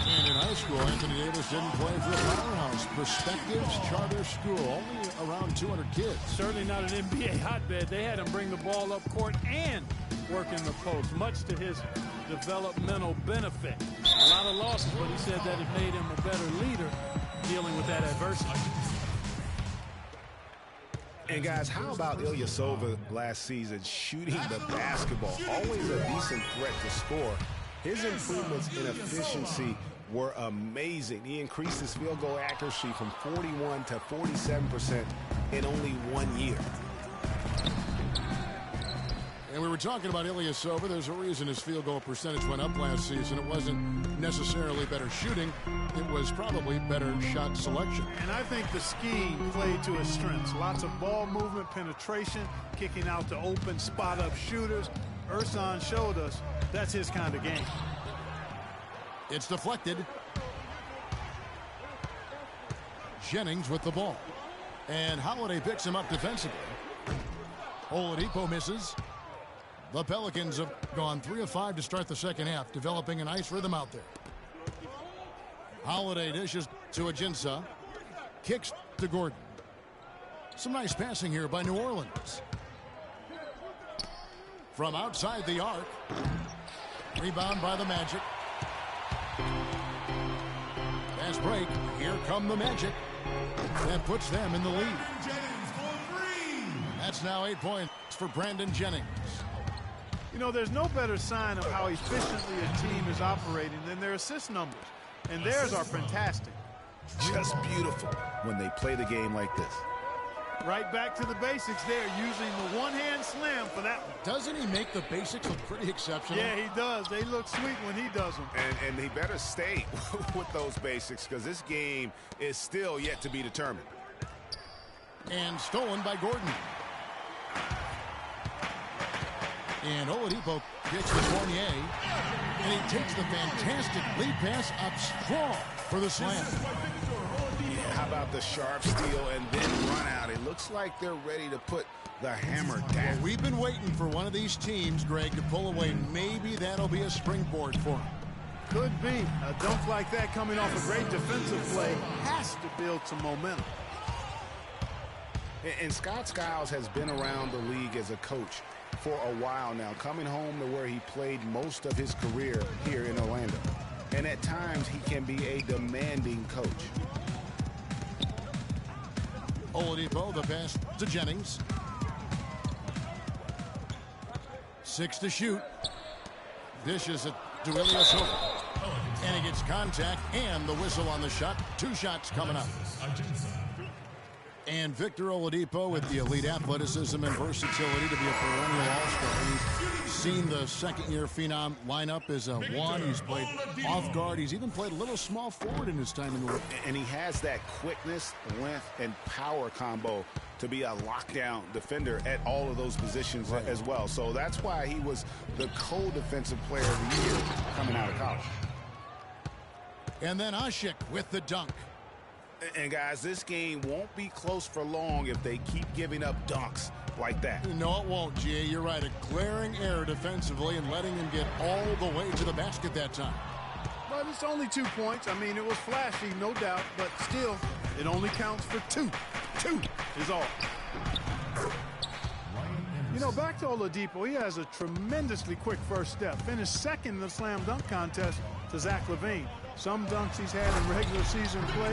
And in high school, Anthony Davis didn't play for a powerhouse. Perspectives Charter School, only around 200 kids.
Certainly not an NBA hotbed. They had him bring the ball up court and work in the post, much to his developmental benefit. A lot of losses, but he said that it made him a better leader dealing with that adversity.
And guys, how about Ilyasova last season shooting the basketball? Always a decent threat to score. His improvements in efficiency were amazing. He increased his field goal accuracy from 41 to 47% in only 1 year.
And we were talking about Ilyasova. There's a reason his field goal percentage went up last season. It wasn't necessarily better shooting. It was probably better shot selection.
And I think the scheme played to his strengths. Lots of ball movement, penetration, kicking out to open spot-up shooters. Ersan showed us that's his kind of game.
It's deflected. Jennings with the ball. And Holiday picks him up defensively. Oladipo misses. The Pelicans have gone 3 of 5 to start the second half, developing a nice rhythm out there. Holiday dishes to Ajinça. Kicks to Gordon. Some nice passing here by New Orleans. From outside the arc. Rebound by the Magic. Fast break. Here come the Magic. That puts them in the lead. That's now 8 points for Brandon Jennings.
You know, there's no better sign of how efficiently a team is operating than their assist numbers. And theirs are fantastic.
Just beautiful when they play the game like this.
Right back to the basics there, using the one-hand slam for that one.
Doesn't he make the basics look pretty exceptional?
Yeah, he does. They look sweet when he does them.
And he better stay with those basics because this game is still yet to be determined.
And stolen by Gordon. And Oladipo gets the Fournier. And he takes the fantastic lead pass up strong for the slam.
How about the sharp steal and then run out? It looks like they're ready to put the hammer down.
Well, we've been waiting for one of these teams, Greg, to pull away. Maybe that'll be a springboard for them.
Could be. A dunk like that coming off a great defensive play has to build some momentum.
And Scott Skiles has been around the league as a coach for a while now, coming home to where he played most of his career here in Orlando. And at times, he can be a demanding coach.
Oladipo, the pass to Jennings. 6 to shoot. Dishes it to Ilyasova. And he gets contact and the whistle on the shot. 2 shots coming up. And Victor Oladipo with the elite athleticism and versatility to be a perennial all-star. He's seen the second-year phenom line up as a 1. He's played off guard. He's even played a little small forward in his time in the league.
And he has that quickness, length, and power combo to be a lockdown defender at all of those positions as well. So that's why he was the co-defensive player of the year coming out of college.
And then Ashik with the dunk.
And guys, this game won't be close for long if they keep giving up dunks like that.
No, it won't, G.A. You're right. A glaring error defensively and letting him get all the way to the basket that time.
But it's only 2 points. I mean, it was flashy, no doubt, but still, it only counts for 2. 2 is all. You know, back to Oladipo, he has a tremendously quick first step. Finished second in the slam dunk contest to Zach LaVine. Some dunks he's had in regular season play,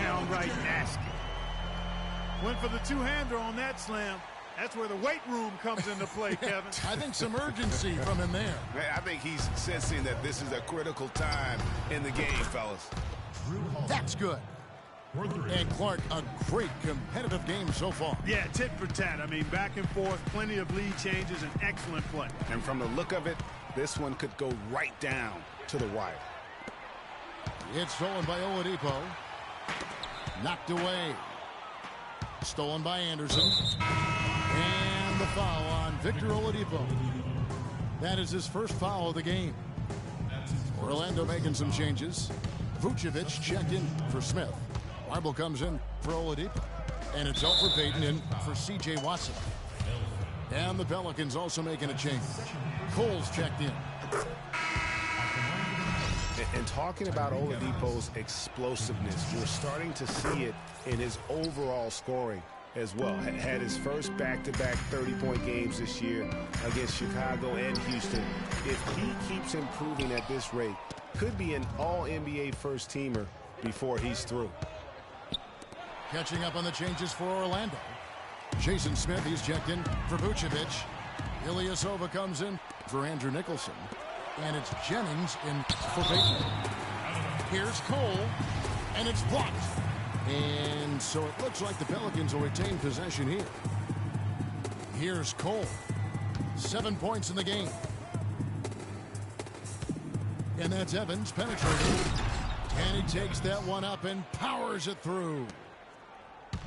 downright nasty. Went for the two-hander on that slam. That's where the weight room comes into play, Kevin.
I think some urgency from him there.
Man, I think he's sensing that this is a critical time in the game, fellas.
That's good. And Clark, a great competitive game so far.
Yeah, tit for tat. I mean, back and forth, plenty of lead changes, and excellent play.
And from the look of it, this one could go right down to the wire.
It's stolen by Oladipo. Knocked away. Stolen by Anderson. And the foul on Victor Oladipo. That is his first foul of the game. Orlando making some changes. Vucevic checked in for Smith. Marble comes in for Oladipo. And it's out for Payton in for C.J. Watson. And the Pelicans also making a change. Cole's checked in.
And talking about Oladipo's explosiveness, we're starting to see it in his overall scoring as well. Had his first back-to-back 30-point games this year against Chicago and Houston. If he keeps improving at this rate, could be an all-NBA first-teamer before he's through.
Catching up on the changes for Orlando. Jason Smith, he's checked in for Vucevic. Ilyasova comes in for Andrew Nicholson. And it's Jennings in for Payton. Here's Cole, and it's blocked. And so it looks like the Pelicans will retain possession here. Here's Cole. 7 points in the game. And that's Evans penetrating. And he takes that one up and powers it through.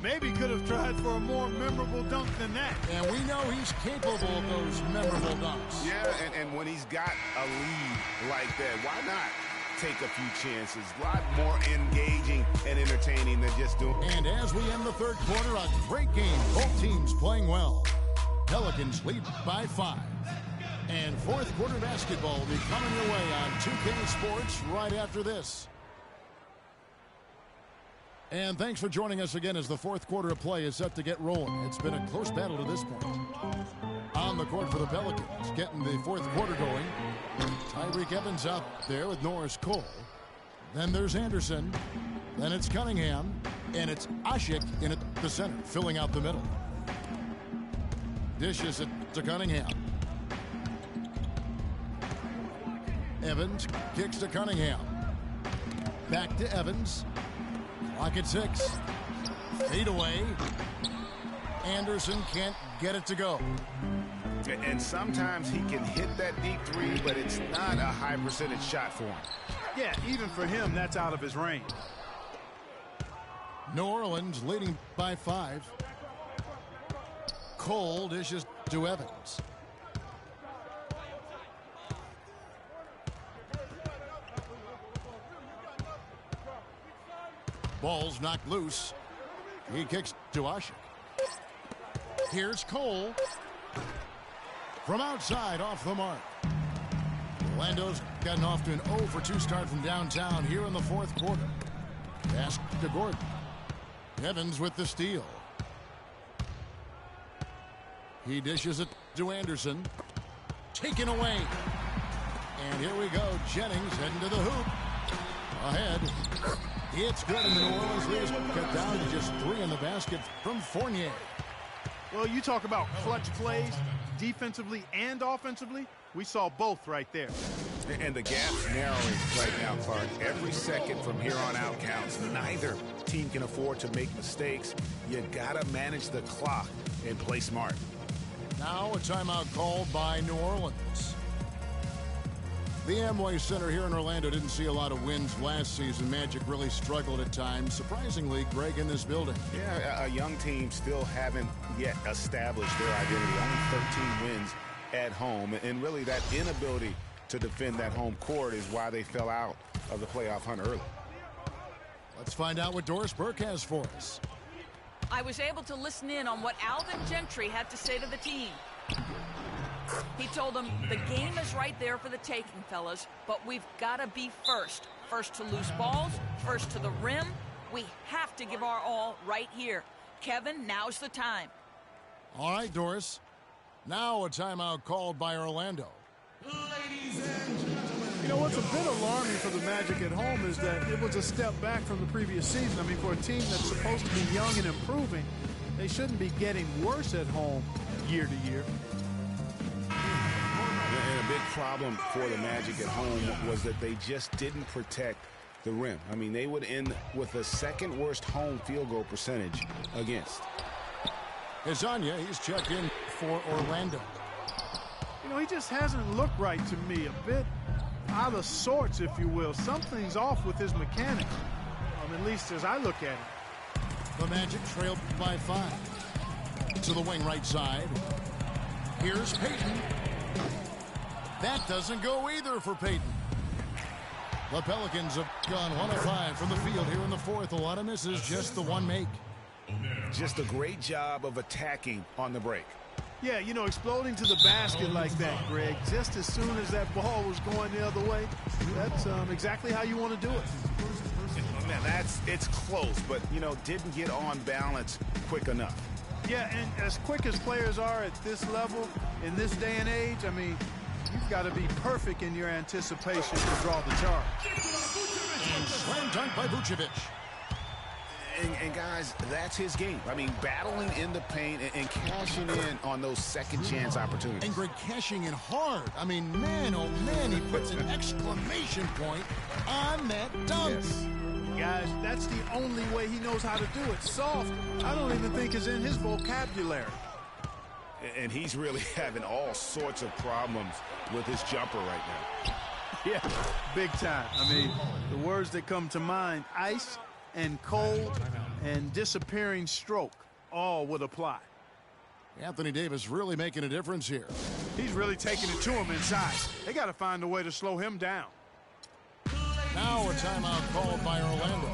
Maybe could have tried for a more memorable dunk than that.
And we know he's capable of those memorable dunks.
Yeah, and when he's got a lead like that, why not take a few chances? A lot more engaging and entertaining than just doing.
And as we end the third quarter, a great game. Both teams playing well. Pelicans lead by 5. And fourth quarter basketball will be coming your way on 2K Sports right after this. And thanks for joining us again as the fourth quarter of play is set to get rolling. It's been a close battle to this point. On the court for the Pelicans, getting the fourth quarter going. Tyreek Evans out there with Norris Cole. Then there's Anderson. Then it's Cunningham. And it's Ashik in at the center, filling out the middle. Dishes it to Cunningham. Evans kicks to Cunningham. Back to Evans. Clock at 6. Fade away. Anderson can't get it to go.
And sometimes he can hit that deep three, but it's not a high percentage shot for him.
Yeah, even for him, that's out of his range.
New Orleans leading by 5. Cole dishes to Evans. Ball's knocked loose. He kicks to Ashik. Here's Cole. From outside, off the mark. Orlando's gotten off to an 0 for 2 start from downtown here in the fourth quarter. Pass to Gordon. Evans with the steal. He dishes it to Anderson. Taken away. And here we go. Jennings heading to the hoop. Ahead. It's good, and the New Orleans lead is cut down to just 3 in the basket from Fournier.
Well, you talk about clutch plays, defensively and offensively. We saw both right there.
And the gap's narrowing right now, Clark. Every second from here on out counts. Neither team can afford to make mistakes. You gotta manage the clock and play smart.
Now a timeout called by New Orleans. The Amway Center here in Orlando didn't see a lot of wins last season. Magic really struggled at times. Surprisingly, Greg, in this building.
Yeah, a young team still haven't yet established their identity. Only 13 wins at home. And really that inability to defend that home court is why they fell out of the playoff hunt early.
Let's find out what Doris Burke has for us.
I was able to listen in on what Alvin Gentry had to say to the team. He told them, the game is right there for the taking, fellas, but we've got to be first. First to loose balls, first to the rim. We have to give our all right here. Kevin, now's the time.
All right, Doris. Now a timeout called by Orlando.
Ladies and gentlemen.
You know, what's a bit alarming for the Magic at home is that it was a step back from the previous season. I mean, for a team that's supposed to be young and improving, they shouldn't be getting worse at home year to year.
And a big problem for the Magic at home was that they just didn't protect the rim. I mean, they would end with the second worst home field goal percentage against.
Hezonja, he's checked in for Orlando.
You know, he just hasn't looked right to me. A bit out of sorts, if you will. Something's off with his mechanics, at least as I look at it.
The Magic trailed by 5. To the wing right side. Here's Payton. That doesn't go either for Payton. The Pelicans have gone 1 of 5 from the field here in the fourth. A lot of misses, just the one make.
Just a great job of attacking on the break.
Yeah, you know, exploding to the basket like that, Greg, just as soon as that ball was going the other way, that's exactly how you want to do it.
Man, it's close, but, you know, didn't get on balance quick enough.
Yeah, and as quick as players are at this level, in this day and age, I mean, you've got to be perfect in your anticipation to draw the charge.
And slam dunk by Vucevic.
And guys, that's his game. I mean, battling in the paint and cashing in on those second chance opportunities.
And Greg cashing in hard. I mean, man, oh man, he puts an exclamation point on that dunk.
Yes. Guys, that's the only way he knows how to do it. Soft, I don't even think is in his vocabulary.
And he's really having all sorts of problems with his jumper right now.
Yeah, big time. I mean, the words that come to mind, ice and cold and disappearing stroke, all would apply.
Anthony Davis really making a difference here.
He's really taking it to him inside. They got to find a way to slow him down.
Now a timeout called by Orlando.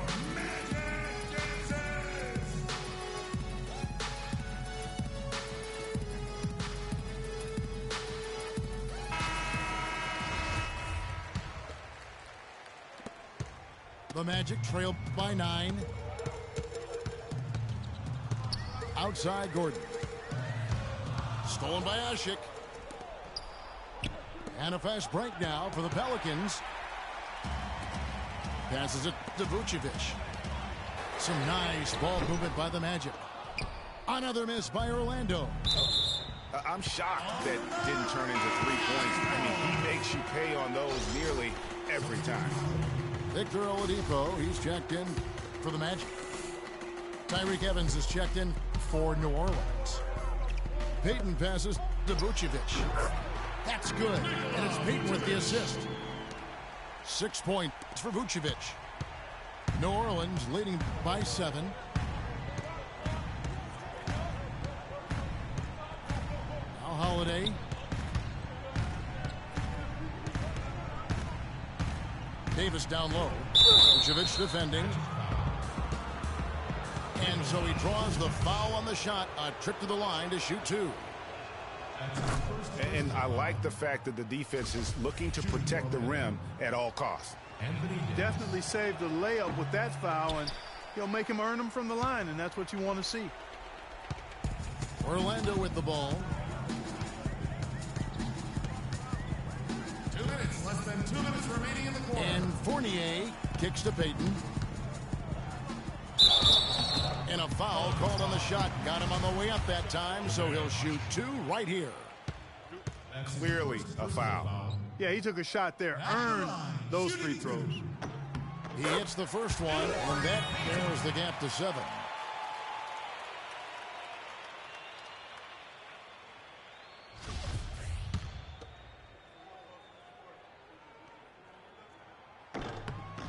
The Magic trailed by 9. outside Gordon. Stolen by Ashik. And a fast break now for the Pelicans. Passes it to Vucevic. Some nice ball movement by the Magic. Another miss by Orlando.
I'm shocked that didn't turn into 3 points. I mean, he makes you pay on those nearly every time.
Victor Oladipo, he's checked in for the Magic. Tyreke Evans is checked in for New Orleans. Payton passes to Vucevic. That's good, and it's Payton with the assist. 6 points for Vucevic. New Orleans leading by 7. Now Holiday. Davis down low. Vucevic defending. And so he draws the foul on the shot. A trip to the line to shoot 2.
And I like the fact that the defense is looking to protect the rim at all costs.
Definitely saved the layup with that foul, and he'll make him earn them from the line, and that's what you want to see.
Orlando with the ball.
2 minutes, less than 2 minutes remaining in the quarter.
And Fournier kicks to Payton. And a foul called on the shot. Got him on the way up that time, so he'll shoot 2 right here.
Clearly a foul.
Yeah, he took a shot there, earned those free throws.
He hits the first one, and that narrows the gap to 7.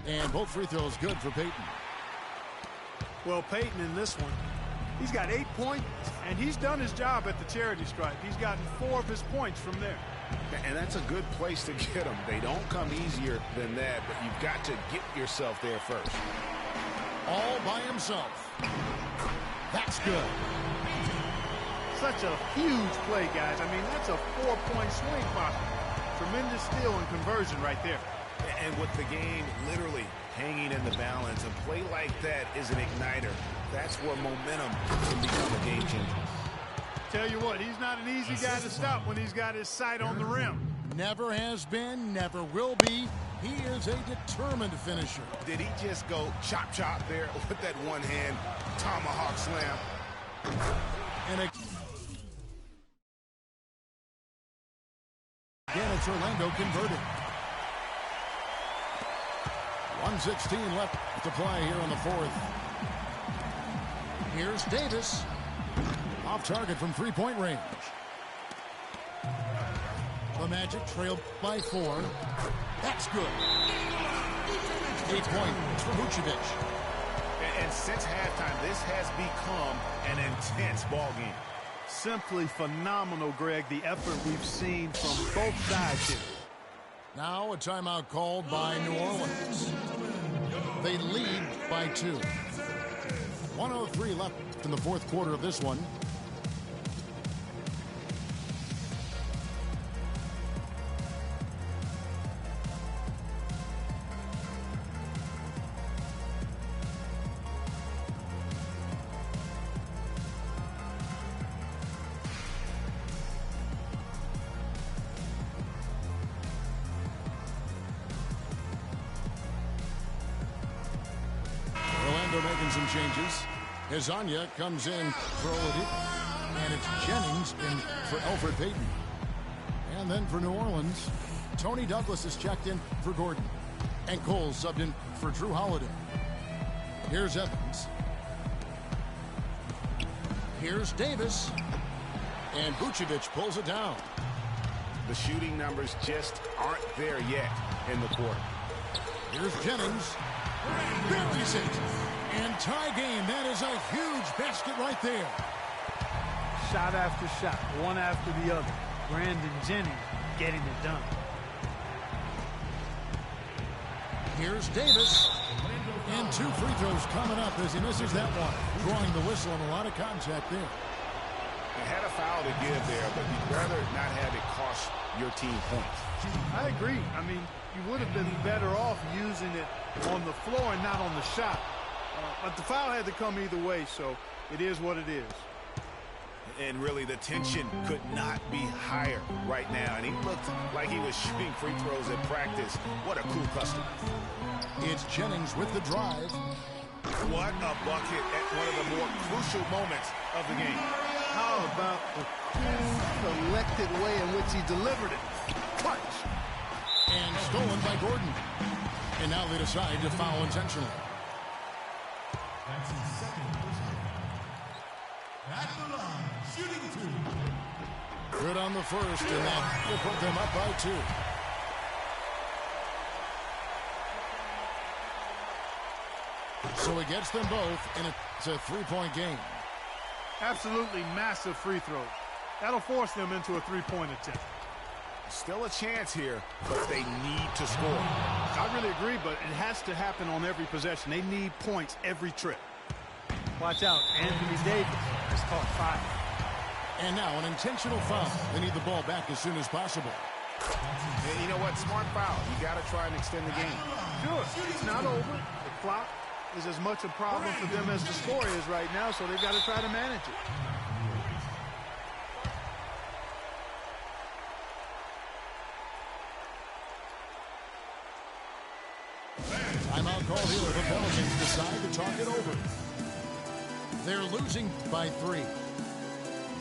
And both free throws good for Payton.
Well, Payton in this one, he's got 8 points, and he's done his job at the charity stripe. He's gotten 4 of his points from there.
And that's a good place to get them. They don't come easier than that, but you've got to get yourself there first.
All by himself. That's good.
Such a huge play, guys. I mean, that's a 4-point swing by him. Tremendous steal and conversion right there.
And with the game literally hanging in the balance, a play like that is an igniter. That's where momentum can become a game changer.
Tell you what, he's not an easy guy to stop when he's got his sight on the rim.
Never has been, never will be. He is a determined finisher.
Did he just go chop chop there with that one hand tomahawk slam?
And again, it's Orlando converted. 1:16 left to play here on the 4th. Here's Davis. Off target from 3-point range. The Magic trailed by 4. That's good. 8 points for Vucevic.
And since halftime, this has become an intense ball game.
Simply phenomenal, Greg, the effort we've seen from both sides here.
Now a timeout called by New Orleans. They lead by 2. 1:03 left in the 4th quarter of this one. Making some changes. Hezonja comes in for Oladipo, and it's Jennings in for Elfrid Payton. And then for New Orleans, Tony Douglas is checked in for Gordon, and Cole subbed in for Drew Holiday. Here's Evans. Here's Davis, and Vucevic pulls it down.
The shooting numbers just aren't there yet in the quarter.
Here's Jennings. Buries it. And tie game. That is a huge basket right there.
Shot after shot, one after the other. Brandon Jennings getting it done.
Here's Davis. And 2 free throws coming up as he misses that one. Drawing the whistle and a lot of contact there.
He had a foul to give there, but you'd rather not have it cost your team points.
I agree. I mean, you would have been better off using it on the floor and not on the shot. But the foul had to come either way, so it is what it is.
And really, the tension could not be higher right now. And he looked like he was shooting free throws in practice. What a cool customer.
It's Jennings with the drive.
What a bucket at one of the more crucial moments of the game.
How about the cool, collected way in which he delivered it? Clutch.
And stolen by Gordon. And now they decide to foul intentionally.
That's his second personal. At the line, shooting 2.
Good on the first, and that will put them up by 2. So he gets them both, and it's a 3-point game.
Absolutely massive free throw. That'll force them into a 3-point attempt.
Still a chance here, but they need to score.
I really agree, but it has to happen on every possession. They need points every trip. Watch out, Anthony Davis is caught foul.
And now an intentional foul. They need the ball back as soon as possible.
And you know what? Smart foul. You got to try and extend the game.
Sure, it's not over. The clock is as much a problem for them as the score is right now, so they've got to try to manage it.
Timeout call here. The Pelicans decide to talk it over. They're losing by 3.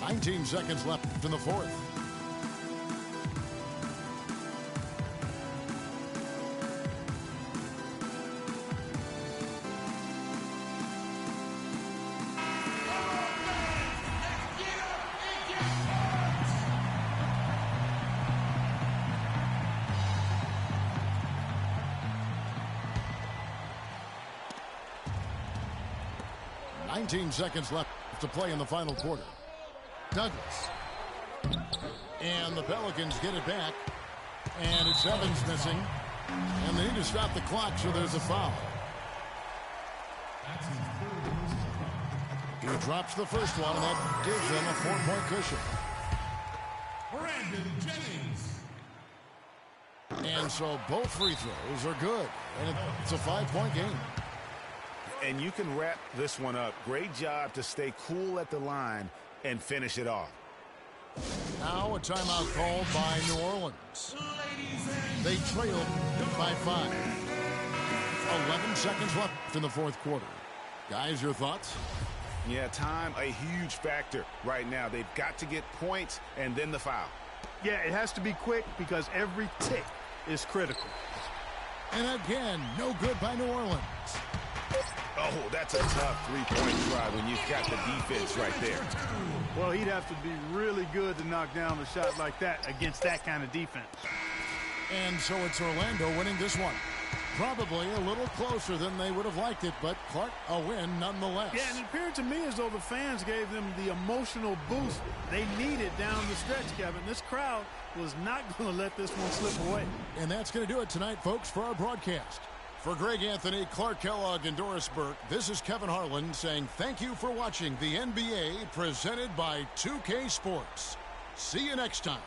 19 seconds left in the fourth. Seconds left to play in the final quarter. Douglas. And the Pelicans get it back. And it's Evans missing. And they need to stop the clock, so there's a foul. He drops the first one, and that gives them a 4-point cushion.
Brandon Jennings.
And so both free throws are good. And it's a 5-point game.
And you can wrap this one up. Great job to stay cool at the line and finish it off.
Now a timeout called by New Orleans. They trailed by 5. 11 seconds left in the fourth quarter. Guys, your thoughts?
Yeah, time a huge factor right now. They've got to get points and then the foul.
Yeah, it has to be quick because every tick is critical.
And again, no good by New Orleans.
Oh, that's a tough 3-point try when you've got the defense right there.
Well, he'd have to be really good to knock down a shot like that against that kind of defense.
And so it's Orlando winning this one. Probably a little closer than they would have liked it, but Clark, a win nonetheless.
Yeah, and it appeared to me as though the fans gave them the emotional boost they needed down the stretch, Kevin. This crowd was not going to let this one slip away.
And that's going to do it tonight, folks, for our broadcast. For Greg Anthony, Clark Kellogg, and Doris Burke, this is Kevin Harlan saying thank you for watching the NBA presented by 2K Sports. See you next time.